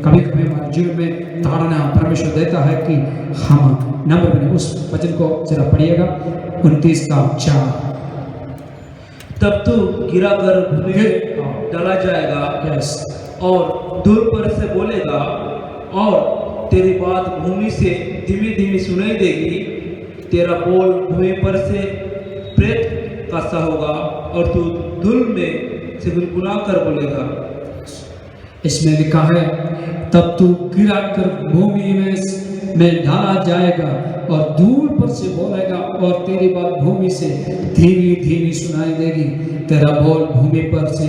कभी कभी हमारे जीवन में ताड़ना परमेश्वर देता है कि हम नम्र बने। उस वचन को जरा पढ़िएगा, 29:4। तब तू गिरा कर भूमि में डाला जाएगा और दूर पर से बोलेगा, और तेरी बात भूमि से धीमी धीमी सुनाई देगी। तेरा बोल भूमि पर से प्रेत का सा होगा, और तू धूल में से गुनगुना कर बोलेगा। इसमें लिखा है, तब तू गिरा कर भूमि में डाला जाएगा और धूल पर से बोलेगा, और तेरी बात भूमि से धीमी धीमी सुनाई देगी। तेरा बोल भूमि पर से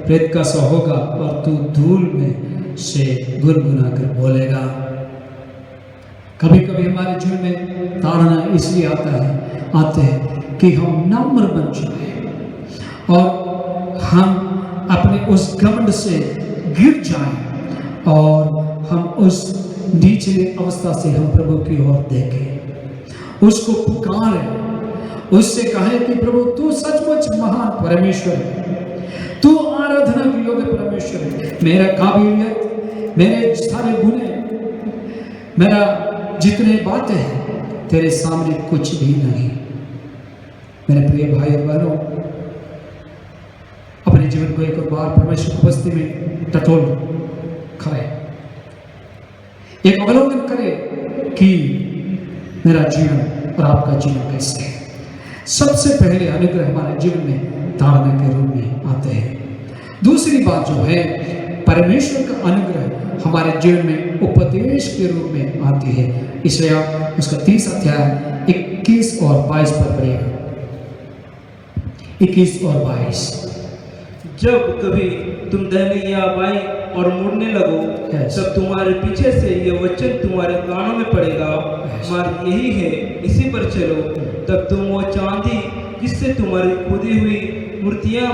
प्रेत का सा होगा, और तू धूल में से गुनगुना कर बोलेगा। कभी कभी हमारे जीवन में ताड़ना इसलिए आते हैं कि हम नम्र बन जाए और हम अपने उस घमंड से गिर जाएं, और हम उस नीचे अवस्था से हम प्रभु की ओर देखें, उसको पुकारें, उससे कहें कि प्रभु तू सचमुच महान परमेश्वर है, तू आराधना के योग्य परमेश्वर है। मेरा काबिलियत, मेरे सारे गुण, मेरा जितने बातें हैं तेरे सामने कुछ भी नहीं। मेरे प्रिय भाई और बहनों, अपने जीवन को एक बार परमेश्वर की उपस्थिति में टटोल करें, एक अवलोकन करें कि मेरा जीवन और आपका जीवन कैसे है। सबसे पहले अनुग्रह हमारे जीवन में ताड़ना के रूप में आते हैं। दूसरी बात जो है, परमेश्वर का अनुग्रह हमारे जीवन में उपदेश के रूप में आती है। इसलिए आप उसका 30 अध्याय 21 और 22 पर पढ़िएगा। 21 और 22। जब कभी तुम दाहिने या बाएं और मुड़ने लगो, तब तुम्हारे पीछे से ये वचन तुम्हारे कानों में पड़ेगा, मार्ग यही है, इसी पर चलो। तब तुम वो चांदी जिससे तुम्हारी खुदी हुई मूर्तियां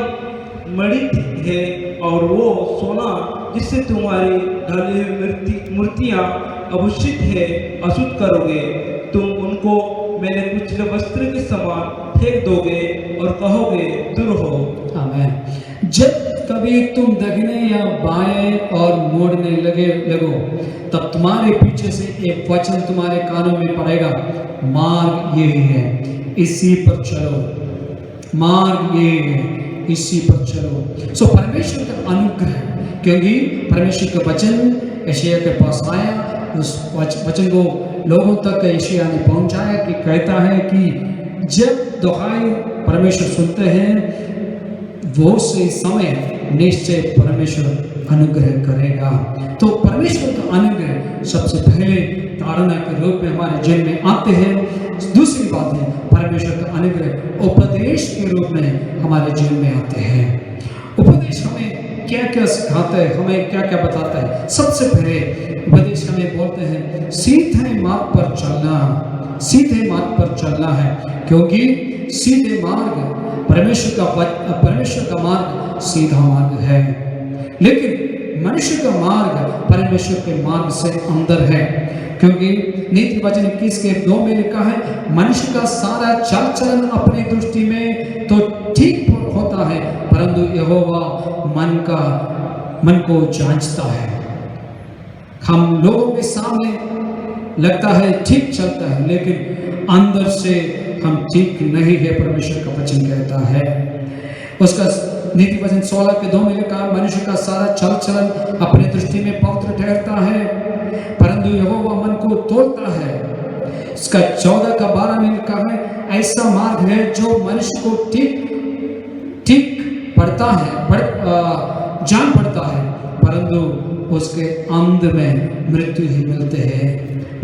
मढ़ी है, और वो सोना जिससे तुम्हारी ढली हुई मूर्तियां अभूषित है, अशुद्ध करोगे। तुम उनको मैंने कुचले वस्त्र के समान फेंक दोगे और कहोगे दूर हो। आमीन। जब कभी तुम दाहिने या बाएं और मोड़ने लगो, तब तुम्हारे पीछे से एक वचन तुम्हारे कानों में पड़ेगा, मार्ग ये है, इसी पर चलो। मार्ग ये है, इसी पर चलो। सो परमेश्वर का अनुग्रह, क्योंकि परमेश्वर का वचन यशायाह के पास आया उस वचन को लोगों तक यशायाह ने पहुंचाया कि कहता है कि जब दुहाई परमेश्वर सुनते हैं वो से समय निश्चय परमेश्वर अनुग्रह करेगा। तो परमेश्वर का अनुग्रह सबसे पहले ताड़ना के रूप में हमारे जीवन में आते हैं। दूसरी बात है परमेश्वर का अनुग्रह उपदेश के रूप में हमारे जीवन में आते हैं। उपदेश हमें क्या क्या सिखाता है, हमें क्या क्या बताता है। सबसे पहले उपदेश हमें बोलते हैं सीधे मार्ग पर चलना, सीधे मार्ग पर चलना है, क्योंकि सीधे मार्ग परमेश्वर का मार्ग सीधा मार्ग है, लेकिन मनुष्य का मार्ग परमेश्वर के मार्ग से अंदर है। क्योंकि नीति वचन 21 के 2 में लिखा है मनुष्य का सारा चाल चलन अपनी दृष्टि में तो ठीक होता है, परंतु यहोवा मन को जांचता है। हम लोगों के सामने लगता है ठीक चलता है, लेकिन अंदर से हम ठीक नहीं है, परमेश्वर का वचन कहता है। उसका नीति वचन 16 के 2 में लिखा मनुष्य का सारा चल चलन अपनी दृष्टि में पवित्र ठहरता है, परंतु यहोवा मन को तोड़ता है। इसका 14 का 12 में लिखा है ऐसा मार्ग है जो मनुष्य को ठीक पड़ता है, जान पड़ता है, परंतु उसके अंत में मृत्यु ही मिलते हैं।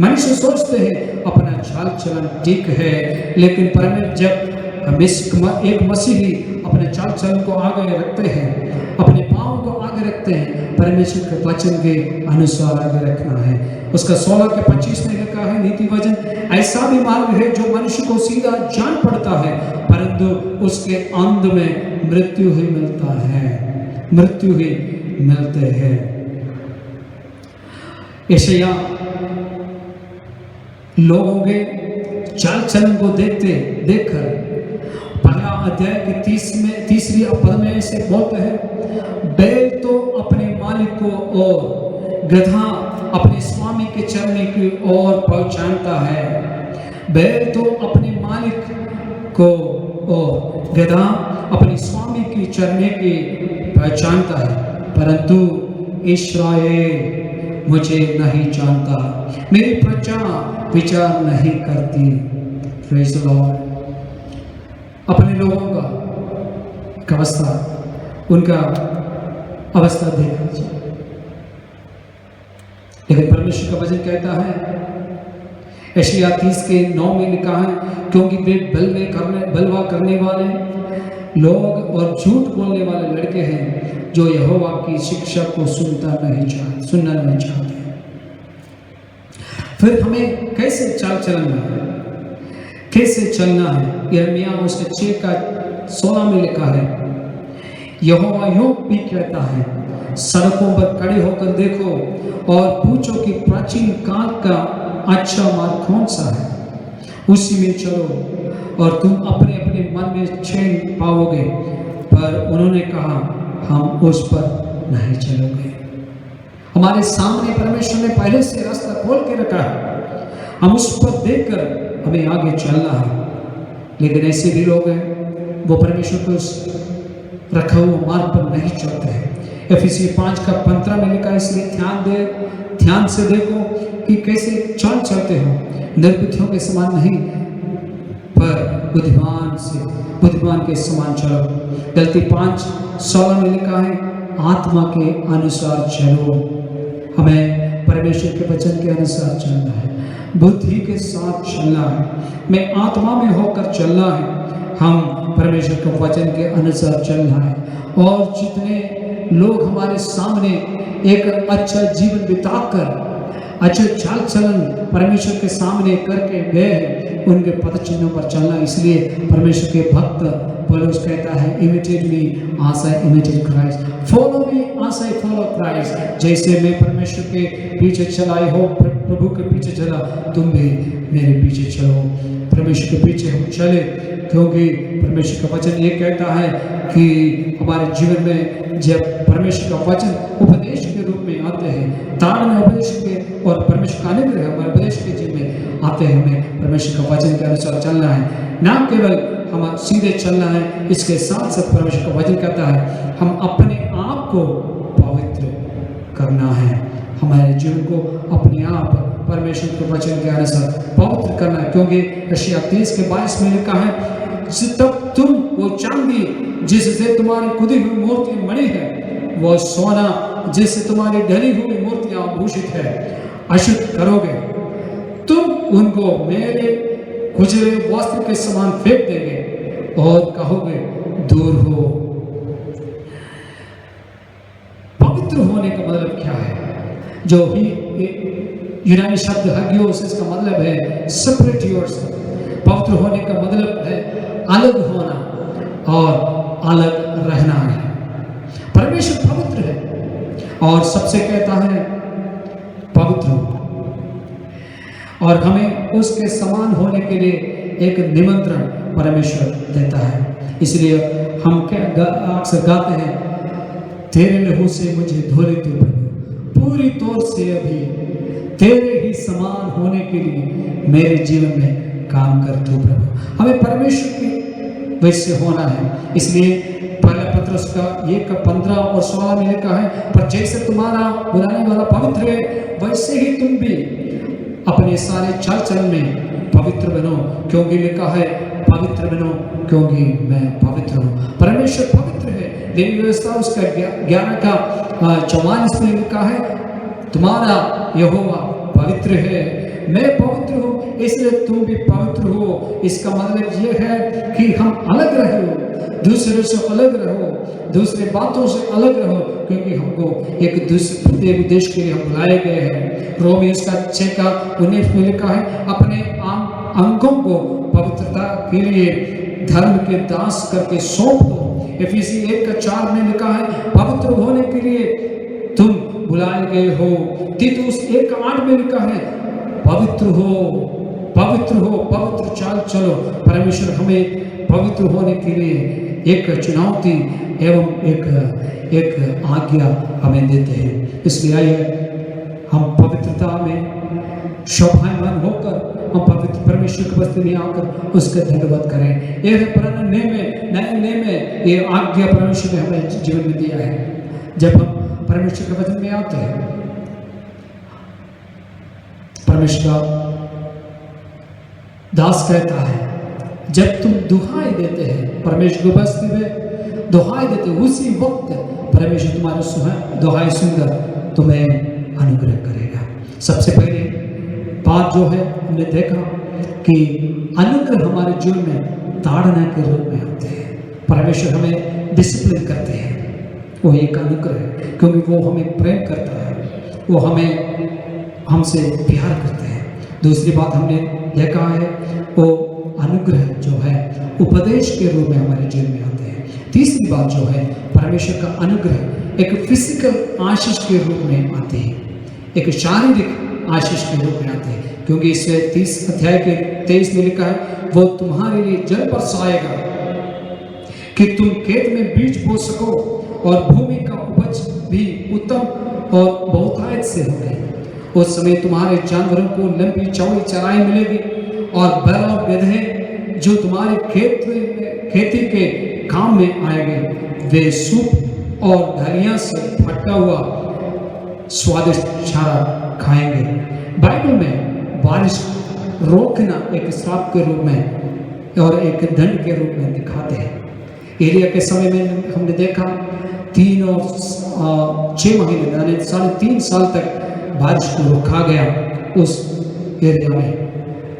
मनुष्य सोचते हैं अपना चाल चलन ठीक है, लेकिन परमेश्वर जब एक मसीही अपने चाल चलन को आगे रखते हैं, अपने पाँव को आगे रखते हैं, परमेश्वर के वचन के अनुसार आगे रखना है। उसका 16 के 25 में लिखा है नीति वचन ऐसा भी मार्ग है जो मनुष्य को सीधा जान पड़ता है, परंतु उसके अंत में मृत्यु ही मिलता है, मृत्यु ही मिलते हैं। यशायाह लोगों के चाल चलन को देखकर पहला अध्याय के 30वीं पद में ऐसे बोलते हैं बैल तो अपने मालिक को और गधा अपने स्वामी के चरने की ओर पहुंचाता है। बैल तो अपने मालिक को और गधा अपने स्वामी की चरने की पहचानता है, परंतु इस्राएल मुझे नहीं जानता, मेरी प्रजा विचार नहीं करती। Praise the Lord. अपने लोगों का अवस्था, उनका अवस्था देखना चाहिए, लेकिन परमेश्वर का वचन कहता है यशायाह 30 के 9 में लिखा है क्योंकि वे बलवा करने वाले लोग और झूठ बोलने वाले लड़के हैं जो यहोवा की शिक्षा को सुनना नहीं चाहते। फिर हमें कैसे चाल चलना है, कैसे चलना है। यिर्मयाह उसके 6 का 16 में लिखा है यहोवा यूं भी कहता है सड़कों पर खड़े होकर देखो और पूछो कि प्राचीन काल का अच्छा मार्ग कौन सा है, उसी में चलो और तुम अपने अपने मन में चैन पाओगे। पर उन्होंने कहा हम उस पर नहीं चलोगे। हमारे सामने परमेश्वर ने पहले से रास्ता खोल के रखा है, हम उस पर देखकर हमें आगे चलना है। लेकिन ऐसे भी लोग हैं वो परमेश्वर को रखा हुआ मार्ग पर नहीं चलते हैं। एफिसियों 5 का 15 में लिखा है इसलिए ध्यान से देखो कि कैसे चाल चलते हो, निर्बुद्धियों के समान नहीं पर बुद्धिमान के समान चलो। गलती 5:16 में लिखा है आत्मा के अनुसार चलो। हमें परमेश्वर के वचन के अनुसार चलना है, बुद्धि के साथ चलना है, में आत्मा में होकर चलना है। हम परमेश्वर के वचन के अनुसार चलना है। और जितने लोग हमारे सामने एक अच्छा जीवन बिताकर अच्छे चाल चलन परमेश्वर के सामने करके गए उनके पद चिन्हों पर चलना। इसलिए परमेश्वर के भक्त पौलुस कहता है imitate me as I imitate Christ, follow me as I follow Christ। जैसे मैं परमेश्वर के पीछे चलाई हो, प्रभु के पीछे चला, तुम भी मेरे पीछे चलो। परमेश्वर के पीछे हम चले क्योंकि परमेश्वर का वचन ये कहता है कि हमारे जीवन में जब परमेश्वर का वचन उपदेश के रूप में आते हैं, ताड़ना उपदेश के और परमेश्वर का अनुग्रह हमारे उपदेश के जीवन में आते हैं, हमें परमेश्वर का वचन के अनुसार चलना है। ना केवल हम सीधे चलना है, इसके साथ साथ परमेश्वर का वचन कहता है हम अपने आप को पवित्र करना है, हमारे जीवन को अपने आप परमेश्वर के वचन के अनुसार पवित्र करना है, क्योंकि यशायाह 30 के 22 में लिखा है, तब तुम वो चांदी जिससे तुम्हारी खुदी हुई मूर्ति मणि है, वो सोना जिससे तुम्हारी ढली हुई मूर्तियां आभूषित है, अशुद्ध करोगे। तुम उनको मेरे खुजले वस्त्र के समान फेंक देंगे और कहोगे दूर हो। पवित्र होने का मतलब क्या है? जो ही यूनानी शब्द हागियोस, इसका मतलब है सेपरेट योरसेल्फ। पवित्र होने का मतलब है अलग होना और अलग रहना है। परमेश्वर पवित्र है और सबसे कहता है पवित्र हो, और हमें उसके समान होने के लिए एक निमंत्रण परमेश्वर देता है। इसलिए हम अक्सर गाते हैं, तेरे लहू से मुझे धोले तू प्रभु, पूरी तौर से अभी तेरे ही समान होने के लिए मेरे जीवन में काम कर तू प्रभु। हमें परमेश्वर की वैसे होना है। इसलिए पहला पत्रस का 1:15 और 16 में लिखा है, पर जैसे तुम्हारा बुलाने वाला पवित्र है, वैसे ही तुम भी अपने सारे चाल चलन में पवित्र बनो, क्योंकि लिखा है पवित्र बनो क्योंकि मैं पवित्र हूँ। परमेश्वर पवित्र है। लेवी व्यवस्था उसका 11 का 44 में लिखा है, तुम्हारा यहोवा पवित्र है, मैं पवित्र हूँ इसलिए तुम भी पवित्र हो। इसका मतलब ये है कि हम अलग रहो, दूसरे से अलग रहो, दूसरे बातों से अलग रहो, क्योंकि हमको एक दूसरे उद्देश्य के लिए हम बुलाए गए हैं। रोमी उसका 6:19 में लिखा है, अपने अंगों को पवित्रता के लिए धर्म के दास करके सौंप दो। एफिसी 1:4 में लिखा है, पवित्र होने के लिए तुम बुलाए गए हो। तीतुस 1:8 में लिखा है, पवित्र हो, पवित्र हो, पवित्र चाल चलो। परमेश्वर हमें पवित्र होने के लिए एक चुनौती एवं एक आज्ञा हमें देते हैं। इसलिए आइए हम पवित्रता में शोभायमान होकर हम पवित्र परमेश्वर की उपस्थिति में आकर उसका धन्यवाद करें। ये पुराने नियम में, नए नियम में ये आज्ञा परमेश्वर ने हमें जीवन में दिया है। जब हम परमेश्वर के वचन में आते हैं, परमेश्वर का दास कहता है, जब तुम दुहाई देते हैं परमेश्वर की उपस्थिति में दुहाई देते, उसी वक्त परमेश्वर तुम्हारी दुहाई सुनकर तुम्हें अनुग्रह करेगा। सबसे पहले बात जो है, हमने देखा कि अनुग्रह हमारे जीवन में ताड़ना के रूप में आते हैं। परमेश्वर हमें डिसिप्लिन करते हैं, वो एक अनुग्रह है, क्योंकि वो हमें प्रेम करता है, वो हमसे प्यार करते हैं। दूसरी बात हमने देखा है, वो अनुग्रह जो है उपदेश के रूप में हमारे जीवन में आते हैं। तीसरी बात जो है, परमेश्वर का अनुग्रह एक फिजिकल आशीष के रूप में आते हैं, एक शारीरिक आशीष के रूप में आते हैं, क्योंकि इस 30 अध्याय के 23 में लिखा है, वो तुम्हारे लिए जल बरसाएगा कि तुम खेत में बीज बो सको और भूमि का उपज भी उत्तम और बहुतायत से होगी। उस समय तुम्हारे जानवरों को लंबी चौड़ी चराई मिलेगी और बैल और गधे जो तुम्हारे खेती के काम में आएंगे, वे सूप और ढलियां से फटका हुआ स्वादिष्ट चारा खाएंगे। बाइबल में बारिश रोकना एक श्राप के रूप में और एक दंड के रूप में दिखाते हैं। एलिया के समय में हमने देखा 3 और 6 महीने यानी 3.5 साल तक बारिश को रोका गया उस एरिया में,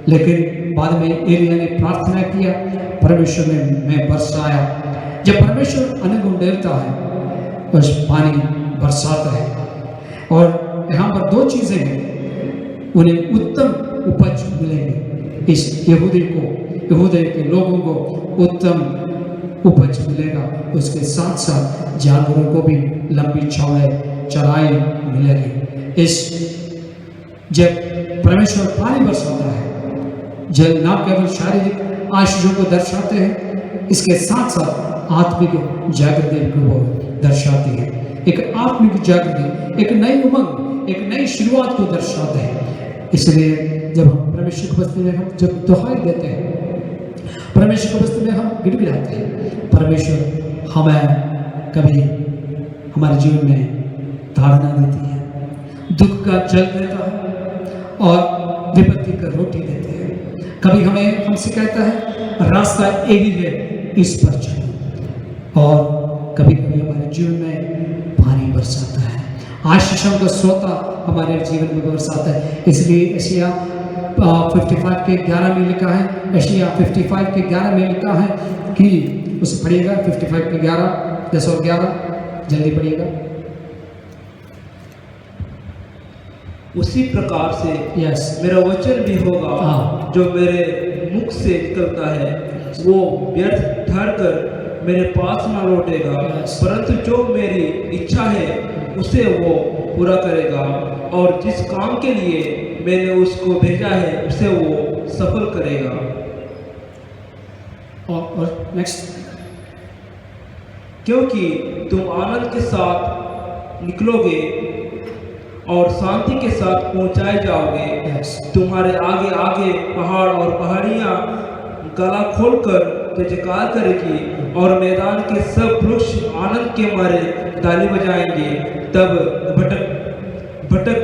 लेकिन बाद में एलिया ने प्रार्थना किया, परमेश्वर ने मैं बरसाया। जब परमेश्वर अनुगुण देता है बस पानी बरसाता है। और यहाँ पर 2 चीज़ें हैं, उन्हें उत्तम उपज मिलेंगे, इस यहूदी के लोगों को उत्तम उपज मिलेगा, उसके साथ साथ जानवरों को भी लंबी चराई मिलेगी। जब परमेश्वर पानी बरसाता है, जल न केवल शारीरिक आशीषों को दर्शाते हैं, इसके साथ साथ आत्मिक जागृति को वो दर्शाती है। एक आत्मिक जागृति, एक नई उमंग, एक नई शुरुआत को दर्शाते हैं। इसलिए जब हम परमेश्वर की उपस्थिति में हम जब दुहाई देते हैं, परमेश्वर की उपस्थिति में हम गिड़गिड़ाते हैं, परमेश्वर हमें कभी हमारे जीवन में ताड़ना देती है, दुख का जल देता है और विपत्ति का रोटी देते हैं। कभी हमसे कहता है रास्ता यही है, इस पर चलो, और कभी कभी हमारे जीवन में पानी बरसाता है, आशीषों का सोता हमारे जीवन में बरसाता है। इसलिए एशिया 55 के 11 में लिखा है, एशिया 55 के 11 में लिखा है कि उसे पढ़िएगा 55 के 11, 10 और 11 जल्दी पढ़िएगा। उसी प्रकार से यस मेरा वचन भी होगा हाँ। जो मेरे मुख से निकलता है वो व्यर्थ ठहरकर मेरे पास न लौटेगा, Yes. परंतु जो मेरी इच्छा है उसे वो पूरा करेगा, और जिस काम के लिए मैंने उसको भेजा है उसे वो सफल करेगा। और नेक्स्ट, क्योंकि तुम आनंद के साथ निकलोगे और शांति के साथ पहुंचाए जाओगे। Yes. तुम्हारे आगे आगे पहाड़ और पहाड़ियां गला खोलकर जयकार करेगी, और मैदान के सब वृक्ष आनंद के मारे ताली बजाएंगे। तब भटक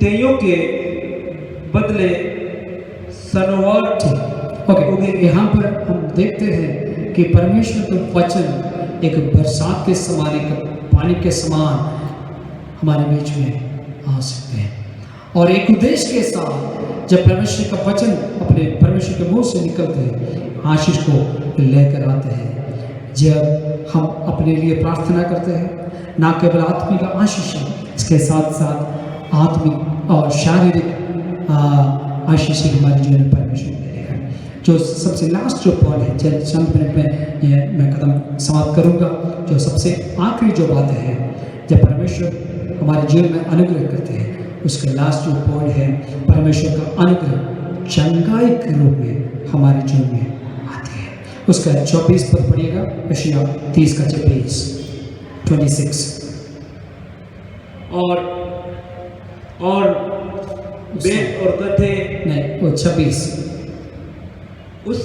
तेइयों के बदले सनोवर ओके, यहाँ पर हम देखते हैं कि परमेश्वर का वचन एक बरसात के समान, एक पानी के समान हमारे बीच में आ सकते हैं, और एक उद्देश्य के साथ जब परमेश्वर का वचन अपने परमेश्वर के मुंह से निकलते हैं, आशीष को लेकर आते हैं। जब हम अपने लिए प्रार्थना करते हैं, ना केवल आत्मिक आशीष है, इसके साथ साथ आत्मिक और शारीरिक आशीष हमारे जीवन में परमेश्वर मिलेगा। जो सबसे लास्ट जो पॉइंट है, चंद मिनट में ये मैं कदम समाप्त करूंगा, जो सबसे आखिरी जो बात है, जब परमेश्वर हमारे जीवन में अनुग्रह करते हैं, उसका लास्ट जो पॉइंट है, परमेश्वर का अनुग्रह चंगाई के रूप में हमारे जीवन में आते हैं। उसका 24 पर पढ़िएगा, यशायाह 30 का 26। और बैल और गधे नहीं, वो 26। उस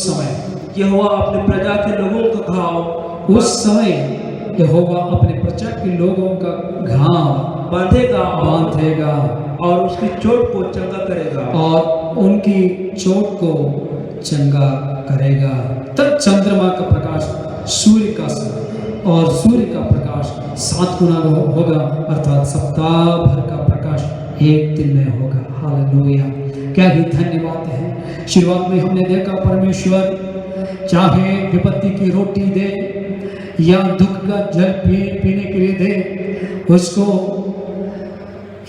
समय यहोवा अपने प्रजा के लोगों का घाव उस समय यहोवा अपने प्रजा के लोगों का घाव बांधेगा और उसकी चोट को चंगा करेगा, और उनकी चोट को चंगा करेगा। तब चंद्रमा का प्रकाश सूर्य का और सूर्य का प्रकाश 7 गुना होगा, अर्थात सप्ताह भर का प्रकाश एक दिन में होगा। हालेलुया, क्या ही धन्यवाद है। शुरुआत में हमने देखा परमेश्वर चाहे विपत्ति की रोटी दे या दुख का जल पीने के लिए दे, उसको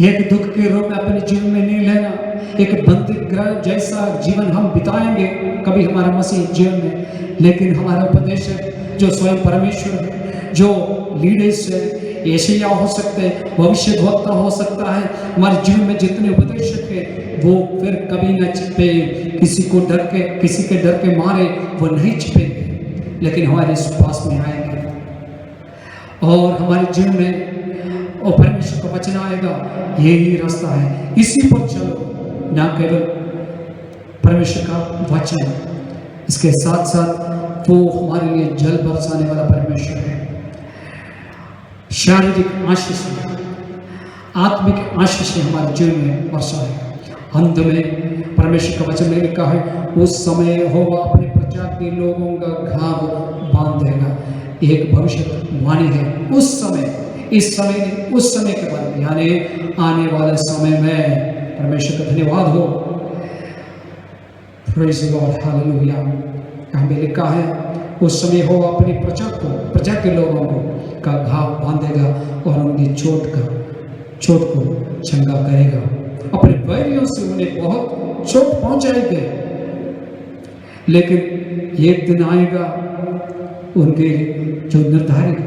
एक दुख के रूप में अपने जीवन में नहीं लेना। एक बंदित ग्रह जैसा जीवन हम बिताएंगे कभी हमारा मसीह जीवन में, लेकिन हमारा उपदेशक जो स्वयं परमेश्वर है, जो लीडर्स है, एशिया हो सकते हैं, भविष्यद्वक्ता हो सकता है, हमारे जीवन में जितने उपदेशक है वो फिर कभी न छिपे, किसी के डर के मारे वो नहीं छिपेंगे, लेकिन हमारे पास में आएंगे और हमारे जीवन में और परमेश्वर का वचन आएगा, यही रास्ता है, इसी पर चलो। ना केवल परमेश्वर का वचन, इसके साथ साथ वो हमारे लिए जल बरसाने वाला परमेश्वर है। शारीरिक आशीष, आत्मिक आशीष हमारे जीवन में वर्षा है। अंत में परमेश्वर का वचन में लिखा है, उस समय होगा अपने प्रजा के लोगों का घाव बांध देगा। एक भविष्यवाणी है, उस समय, इस समय नहीं, उस समय के बारे में, यानी आने वाले समय में। परमेश्वर का धन्यवाद हो। Praise the Lord, hallelujah. हमें लिखा है, उस समय हो अपनी प्रजा के लोगों को का घाव बांधेगा और उनकी चोट को चंगा करेगा। अपने बैरियों से उन्हें बहुत चोट पहुंचाएंगे, लेकिन एक दिन आएगा उनके जो निर्धारित।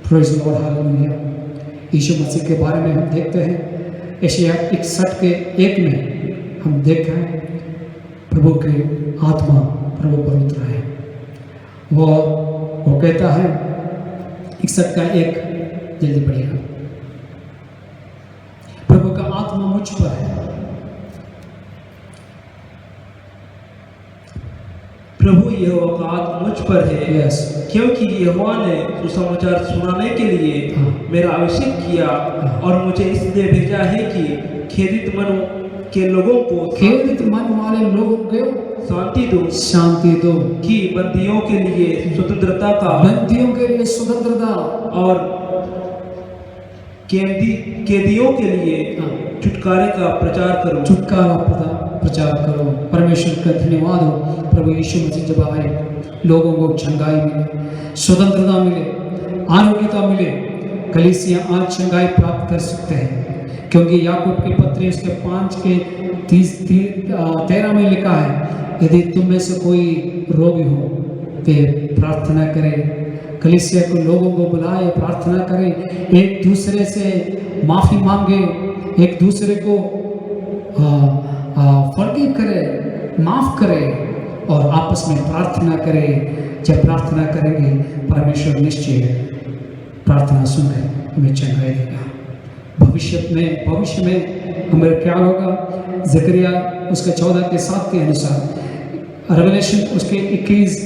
Praise the Lord, hallelujah. यीशु मसीह के बारे में हम देखते हैं, यशायाह 61 के 1 में हम देख रहे हैं, प्रभु की आत्मा प्रभु पर उतरा है। वो कहता है 61 का 1, जल्दी पढ़िएगा। प्रभु का आत्मा मुझ पर है। प्रभु यह औकात मुझ पर है, Yes. क्योंकि यहोवा ने सुसमाचार सुनाने के लिए मेरा अभिषेक किया और मुझे इसलिए भेजा है कि खेदित मन के लोगों को खेदित मन वाले लोगों को शांति दो, शांति दो, कि बंदियों के लिए स्वतंत्रता का बंदियों के लिए स्वतंत्रता और कैदियों के लिए छुटकारे का प्रचार करो। छुटकारा प्रचार करो। परमेश्वर का धन्यवाद हो। प्रभु यीशु मसीह जब आए, लोगों को चंगाई मिले, स्वतंत्रता मिले, आरोग्यता मिले। कलीसिया आज चंगाई प्राप्त कर सकते हैं, क्योंकि याकूब की पत्री उसके 5 के 13 में लिखा है, यदि तुम में से कोई रोगी हो तो प्रार्थना करे। कलीसिया को लोगों को बुलाए, प्रार्थना करे, एक दूसरे से माफ़ी मांगे, एक दूसरे को फॉरगिव करे, माफ़ करे और आपस में प्रार्थना करे। जब प्रार्थना करेंगे परमेश्वर निश्चय प्रार्थना सुनकर हमें चंगाई देगा। भविष्य में हमें क्या होगा? ज़करिया उसके 14 के 7 के अनुसार, रेवलेशन उसके 21,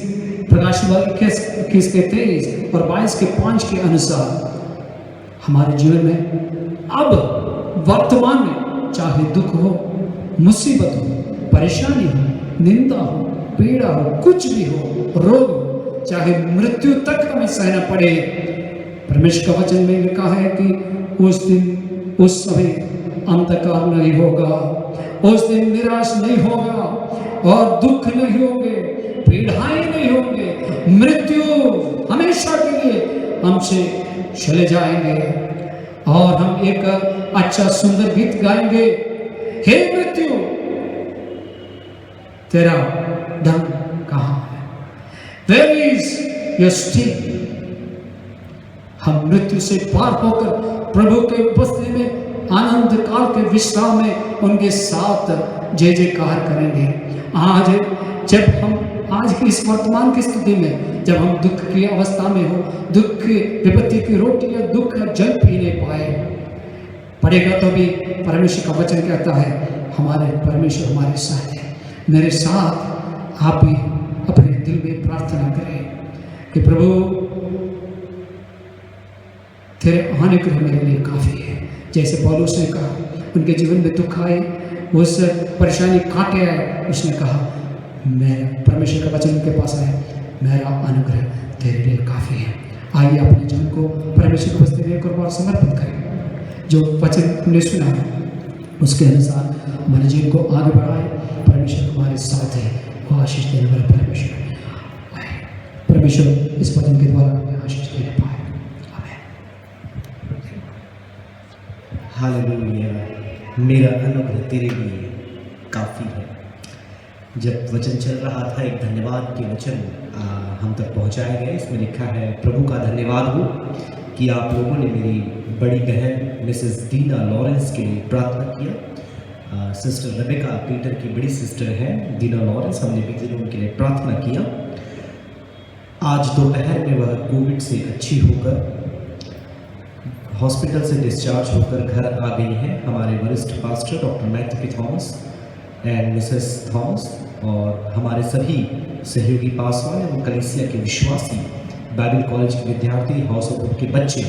प्रकाश 21 के 23 और 22 के 5 के अनुसार हमारे जीवन में अब वर्तमान में चाहे दुख हो, मुसीबत हो, परेशानी हो, निंदा हो, पीड़ा हो, कुछ भी हो, रोग हो, चाहे मृत्यु तक हमें सहना पड़े, परमेश्वर का वचन में लिखा है कि उस दिन उस समय अंधकार नहीं होगा, उस दिन निराश नहीं होगा और दुख नहीं होंगे, पीड़ाएं नहीं होंगे, मृत्यु हमेशा के लिए हमसे चले जाएंगे और हम एक अच्छा सुंदर गीत गाएंगे, हे मृत्यु तेरा दम कहाँ है? Where is your sting? हम मृत्यु से पार होकर प्रभु के उपस्थिति में आनंद काल के विश्राम में उनके साथ जय जयकार करेंगे। आज जब हम आज की इस वर्तमान की स्थिति में जब हम दुख की अवस्था में हो, दुख की विपत्ति की रोटी या दुख का जल पी नहीं पाए पड़ेगा, तो भी परमेश्वर का वचन कहता है हमारे परमेश्वर हमारे साथ है। मेरे साथ आप भी अपने दिल में प्रार्थना करें कि प्रभु तेरे अनुग्रह मेरे लिए काफ़ी है। जैसे पौलुस ने कहा, उनके जीवन में दुख आए, उस परेशानी काटे आए, उसने कहा मैं परमेश्वर का वचन उनके पास आया, मेरा अनुग्रह तेरे लिए काफ़ी है। आइए अपने जीवन को परमेश्वर की उपस्थिति में एक बार समर्पित करें। जो वचन हमने सुना है उसके अनुसार हमारे जीवन को आगे बढ़ाए। परमेश्वर हमारे साथ है, वो आशीष देने वाला परमेश्वर। परमेश्वर इस वचन के द्वारा हमें आशीष देने पाए। हालेलुया, मेरा अनुग्रह तेरे लिए काफ़ी है। जब वचन चल रहा था, एक धन्यवाद के वचन हम तक पहुंचाए गए। इसमें लिखा है, प्रभु का धन्यवाद हो कि आप लोगों ने मेरी बड़ी बहन मिसेस दीना लॉरेंस के लिए प्रार्थना किया। सिस्टर रेबेका पीटर की बड़ी सिस्टर है दीना लॉरेंस, हमने बीते दिन उनके लिए प्रार्थना किया। आज दोपहर में वह कोविड से अच्छी होकर हॉस्पिटल से डिस्चार्ज होकर घर आ गई हैं। हमारे वरिष्ठ pastor doctor Matthew Thomas and Mrs Thomas और हमारे सभी सहयोगी पासवान एवं कलीसिया के विश्वासी, बाइबल कॉलेज के विद्यार्थी, हाउस ऑफ बुक के बच्चे,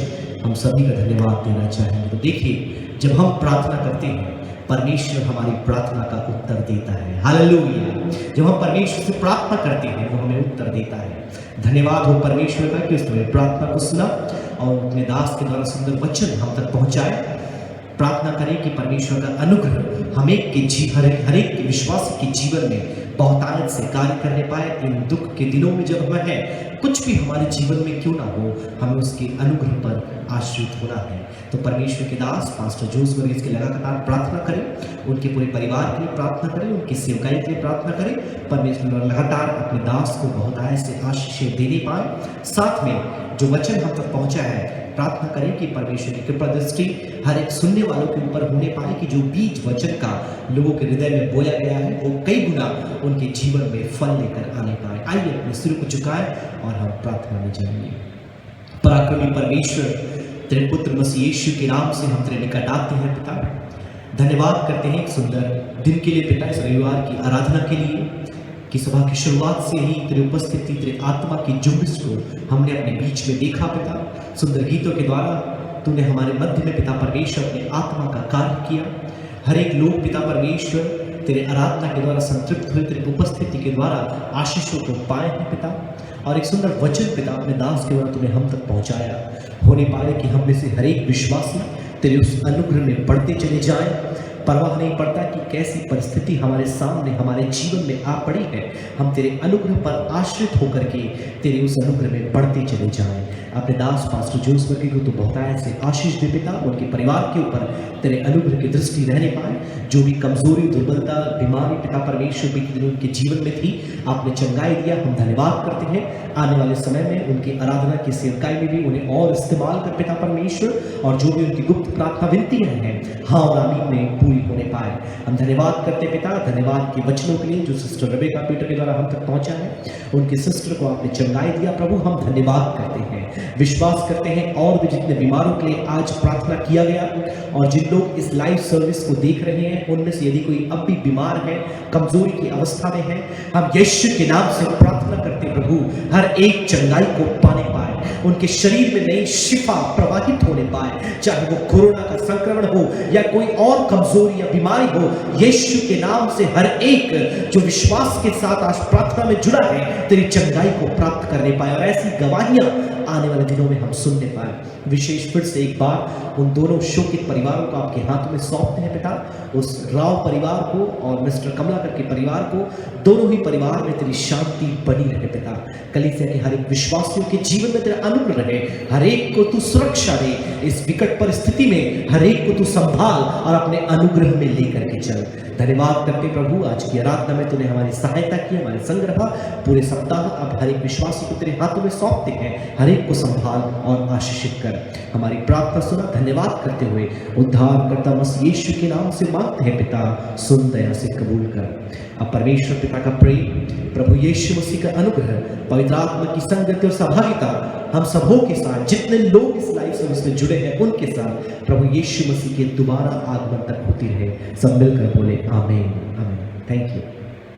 हम सभी का धन्यवाद देना चाहेंगे। तो देखिए, जब हम प्रार्थना करते हैं परमेश्वर हमारी प्रार्थना का उत्तर देता है। हालेलुया, जब हम परमेश्वर से प्रार्थना करते हैं वो हमें उत्तर देता है। धन्यवाद हो परमेश्वर का कि उसने प्रार्थना को सुना और अपने दास के द्वारा सुंदर वचन हम तक पहुंचाए। प्रार्थना करें कि परमेश्वर का अनुग्रह हर एक के विश्वासी के जीवन में बहुतायत से कार्य करने पाए। इन दुख के दिनों में जब हम हैं, कुछ भी हमारे जीवन में क्यों ना हो, हमें उसके अनुग्रह पर आश्रित होना है। तो परमेश्वर के दास पास्टर जोस वर्गीस के लगातार प्रार्थना करें, उनके पूरे परिवार के लिए प्रार्थना करें, उनकी सेवकाई के लिए प्रार्थना करें। परमेश्वर लगातार अपने दास को बहुतायत से आशीष देने पाए। साथ में जो वचन हम तक पहुंचा है, प्रार्थना करें कि परमेश्वर की कृपा दृष्टि हर एक सुनने वालों के ऊपर होने पाए, कि जो बीज वचन का लोगों के हृदय में बोया गया है वो कई गुना उनके जीवन में फल लेकर आने पाए। आइए अपने सिर को झुकाएं और हम प्रार्थना में जाएंगे। पराक्रमी परमेश्वर, तेरे पुत्र मसीह यीशु के नाम से हम तेरे निकट आते हैं पिता। धन्यवाद करते हैं एक सुंदर दिन के लिए पिता, इस रविवार की आराधना के लिए। कि सभा की शुरुआत से ही तेरी उपस्थिति, तेरे आत्मा की जुम्बिश को हमने अपने बीच में देखा पिता। सुंदर गीतों के द्वारा तूने हमारे मध्य में पिता परमेश्वर अपने आत्मा का कार्य किया। हर एक लोग पिता परमेश्वर तेरे आराधना के द्वारा संतृप्त हुए, तेरी उपस्थिति के द्वारा आशीषों को पाए हैं पिता। और एक सुंदर वचन पिता अपने दास के द्वारा तूने हम तक पहुंचाया। होने पाए कि हम में से हर एक विश्वासी तेरे उस अनुग्रह में बढ़ते चले जाएं। परवाह नहीं पड़ता कि कैसी परिस्थिति हमारे सामने, हमारे जीवन में आ पड़ी है, हम तेरे अनुग्रह पर आश्रित होकर के तेरे उस अनुग्रह में बढ़ते चले जाएं। अपने दास पास्टर जोस वर्गी को तो बहुतायत से आशीष दे पिता। उनके परिवार के ऊपर तेरे अनुग्रह की दृष्टि रहने पाए। जो भी कमजोरी, दुर्बलता, बीमारी पिता परमेश्वर बीते दिन उनके जीवन में थी, आपने चंगाई दिया। हम धन्यवाद करते हैं। आने वाले समय में उनकी आराधना की सेवकाई में भी उन्हें और इस्तेमाल कर पिता परमेश्वर। और जो भी उनकी गुप्त प्रार्थना विनतियां हैं, हाँ और आमीन में पूरी होने पाए। हम धन्यवाद करते पिता, धन्यवाद के वचनों के लिए जो सिस्टर रेबेका पीटर के द्वारा हम तक पहुंचा है। उनके सिस्टर को आपने चंगाई दिया प्रभु, हम धन्यवाद करते हैं। विश्वास करते हैं और भी जितने बीमारों के लिए आज प्रार्थना किया गया, और जिन लोग इस लाइव सर्विस को देख रहे हैं उनमें से यदि कोई अब भी बीमार है, कमजोरी की अवस्था में है, हम यीशु के नाम से प्रार्थना करते प्रभु हर एक चंगाई को पाने पाए, उनके शरीर में नई शिफा प्रवाहित होने पाए। चाहे वो कोरोना का संक्रमण हो या कोई और कमजोरी या बीमारी हो, यीशु के नाम से हर एक जो विश्वास के साथ आज प्रार्थना में जुड़ा है तेरी चंगाई को प्राप्त करने पाए। और ऐसी गवाहियां आने वाले दिनों में हम सुनने पाए। विशेष फिर से एक बार उन दोनों शोकित परिवारों को आपके हाथों में सौंपते हैं पिता। उस राव परिवार को और मिस्टर कमलाकर के परिवार को, दोनों ही परिवार में तेरी शांति बनी रहे पिता। कलीसिया के हर एक विश्वासियों के जीवन में तेरा अनुग्रह रहे। हर एक को तू सुरक्षा दे। इस विकट परिस्थिति में हर एक को तू संभाल और अपने अनुग्रह में लेकर के चल। धन्यवाद करते प्रभु, आज की आराधना में तूने हमारी सहायता की, हमारे संग रहा। पूरे सप्ताह अब हर एक विश्वासी को तेरे हाथों में सौंपते हैं। हर एक को संभाल और आशीषित कर। हमारी प्रार्थना सुना। धन्यवाद करते हुए उद्धारकर्ता मसीह यीशु के नाम से मांगते हैं पिता, सुन दया से कबूल कर। अब परमेश्वर पिता का प्रेम, प्रभु यीशु मसीह का अनुग्रह, पवित्र आत्मा की संगति और सहभागिता हम सबों के साथ, जितने लोग इस लाइव सर्विस में जुड़े हैं उनके साथ प्रभु यीशु मसीह के दोबारा आगमन तक होती रहे। सब मिलकर बोले आमीन, आमीन। Thank you.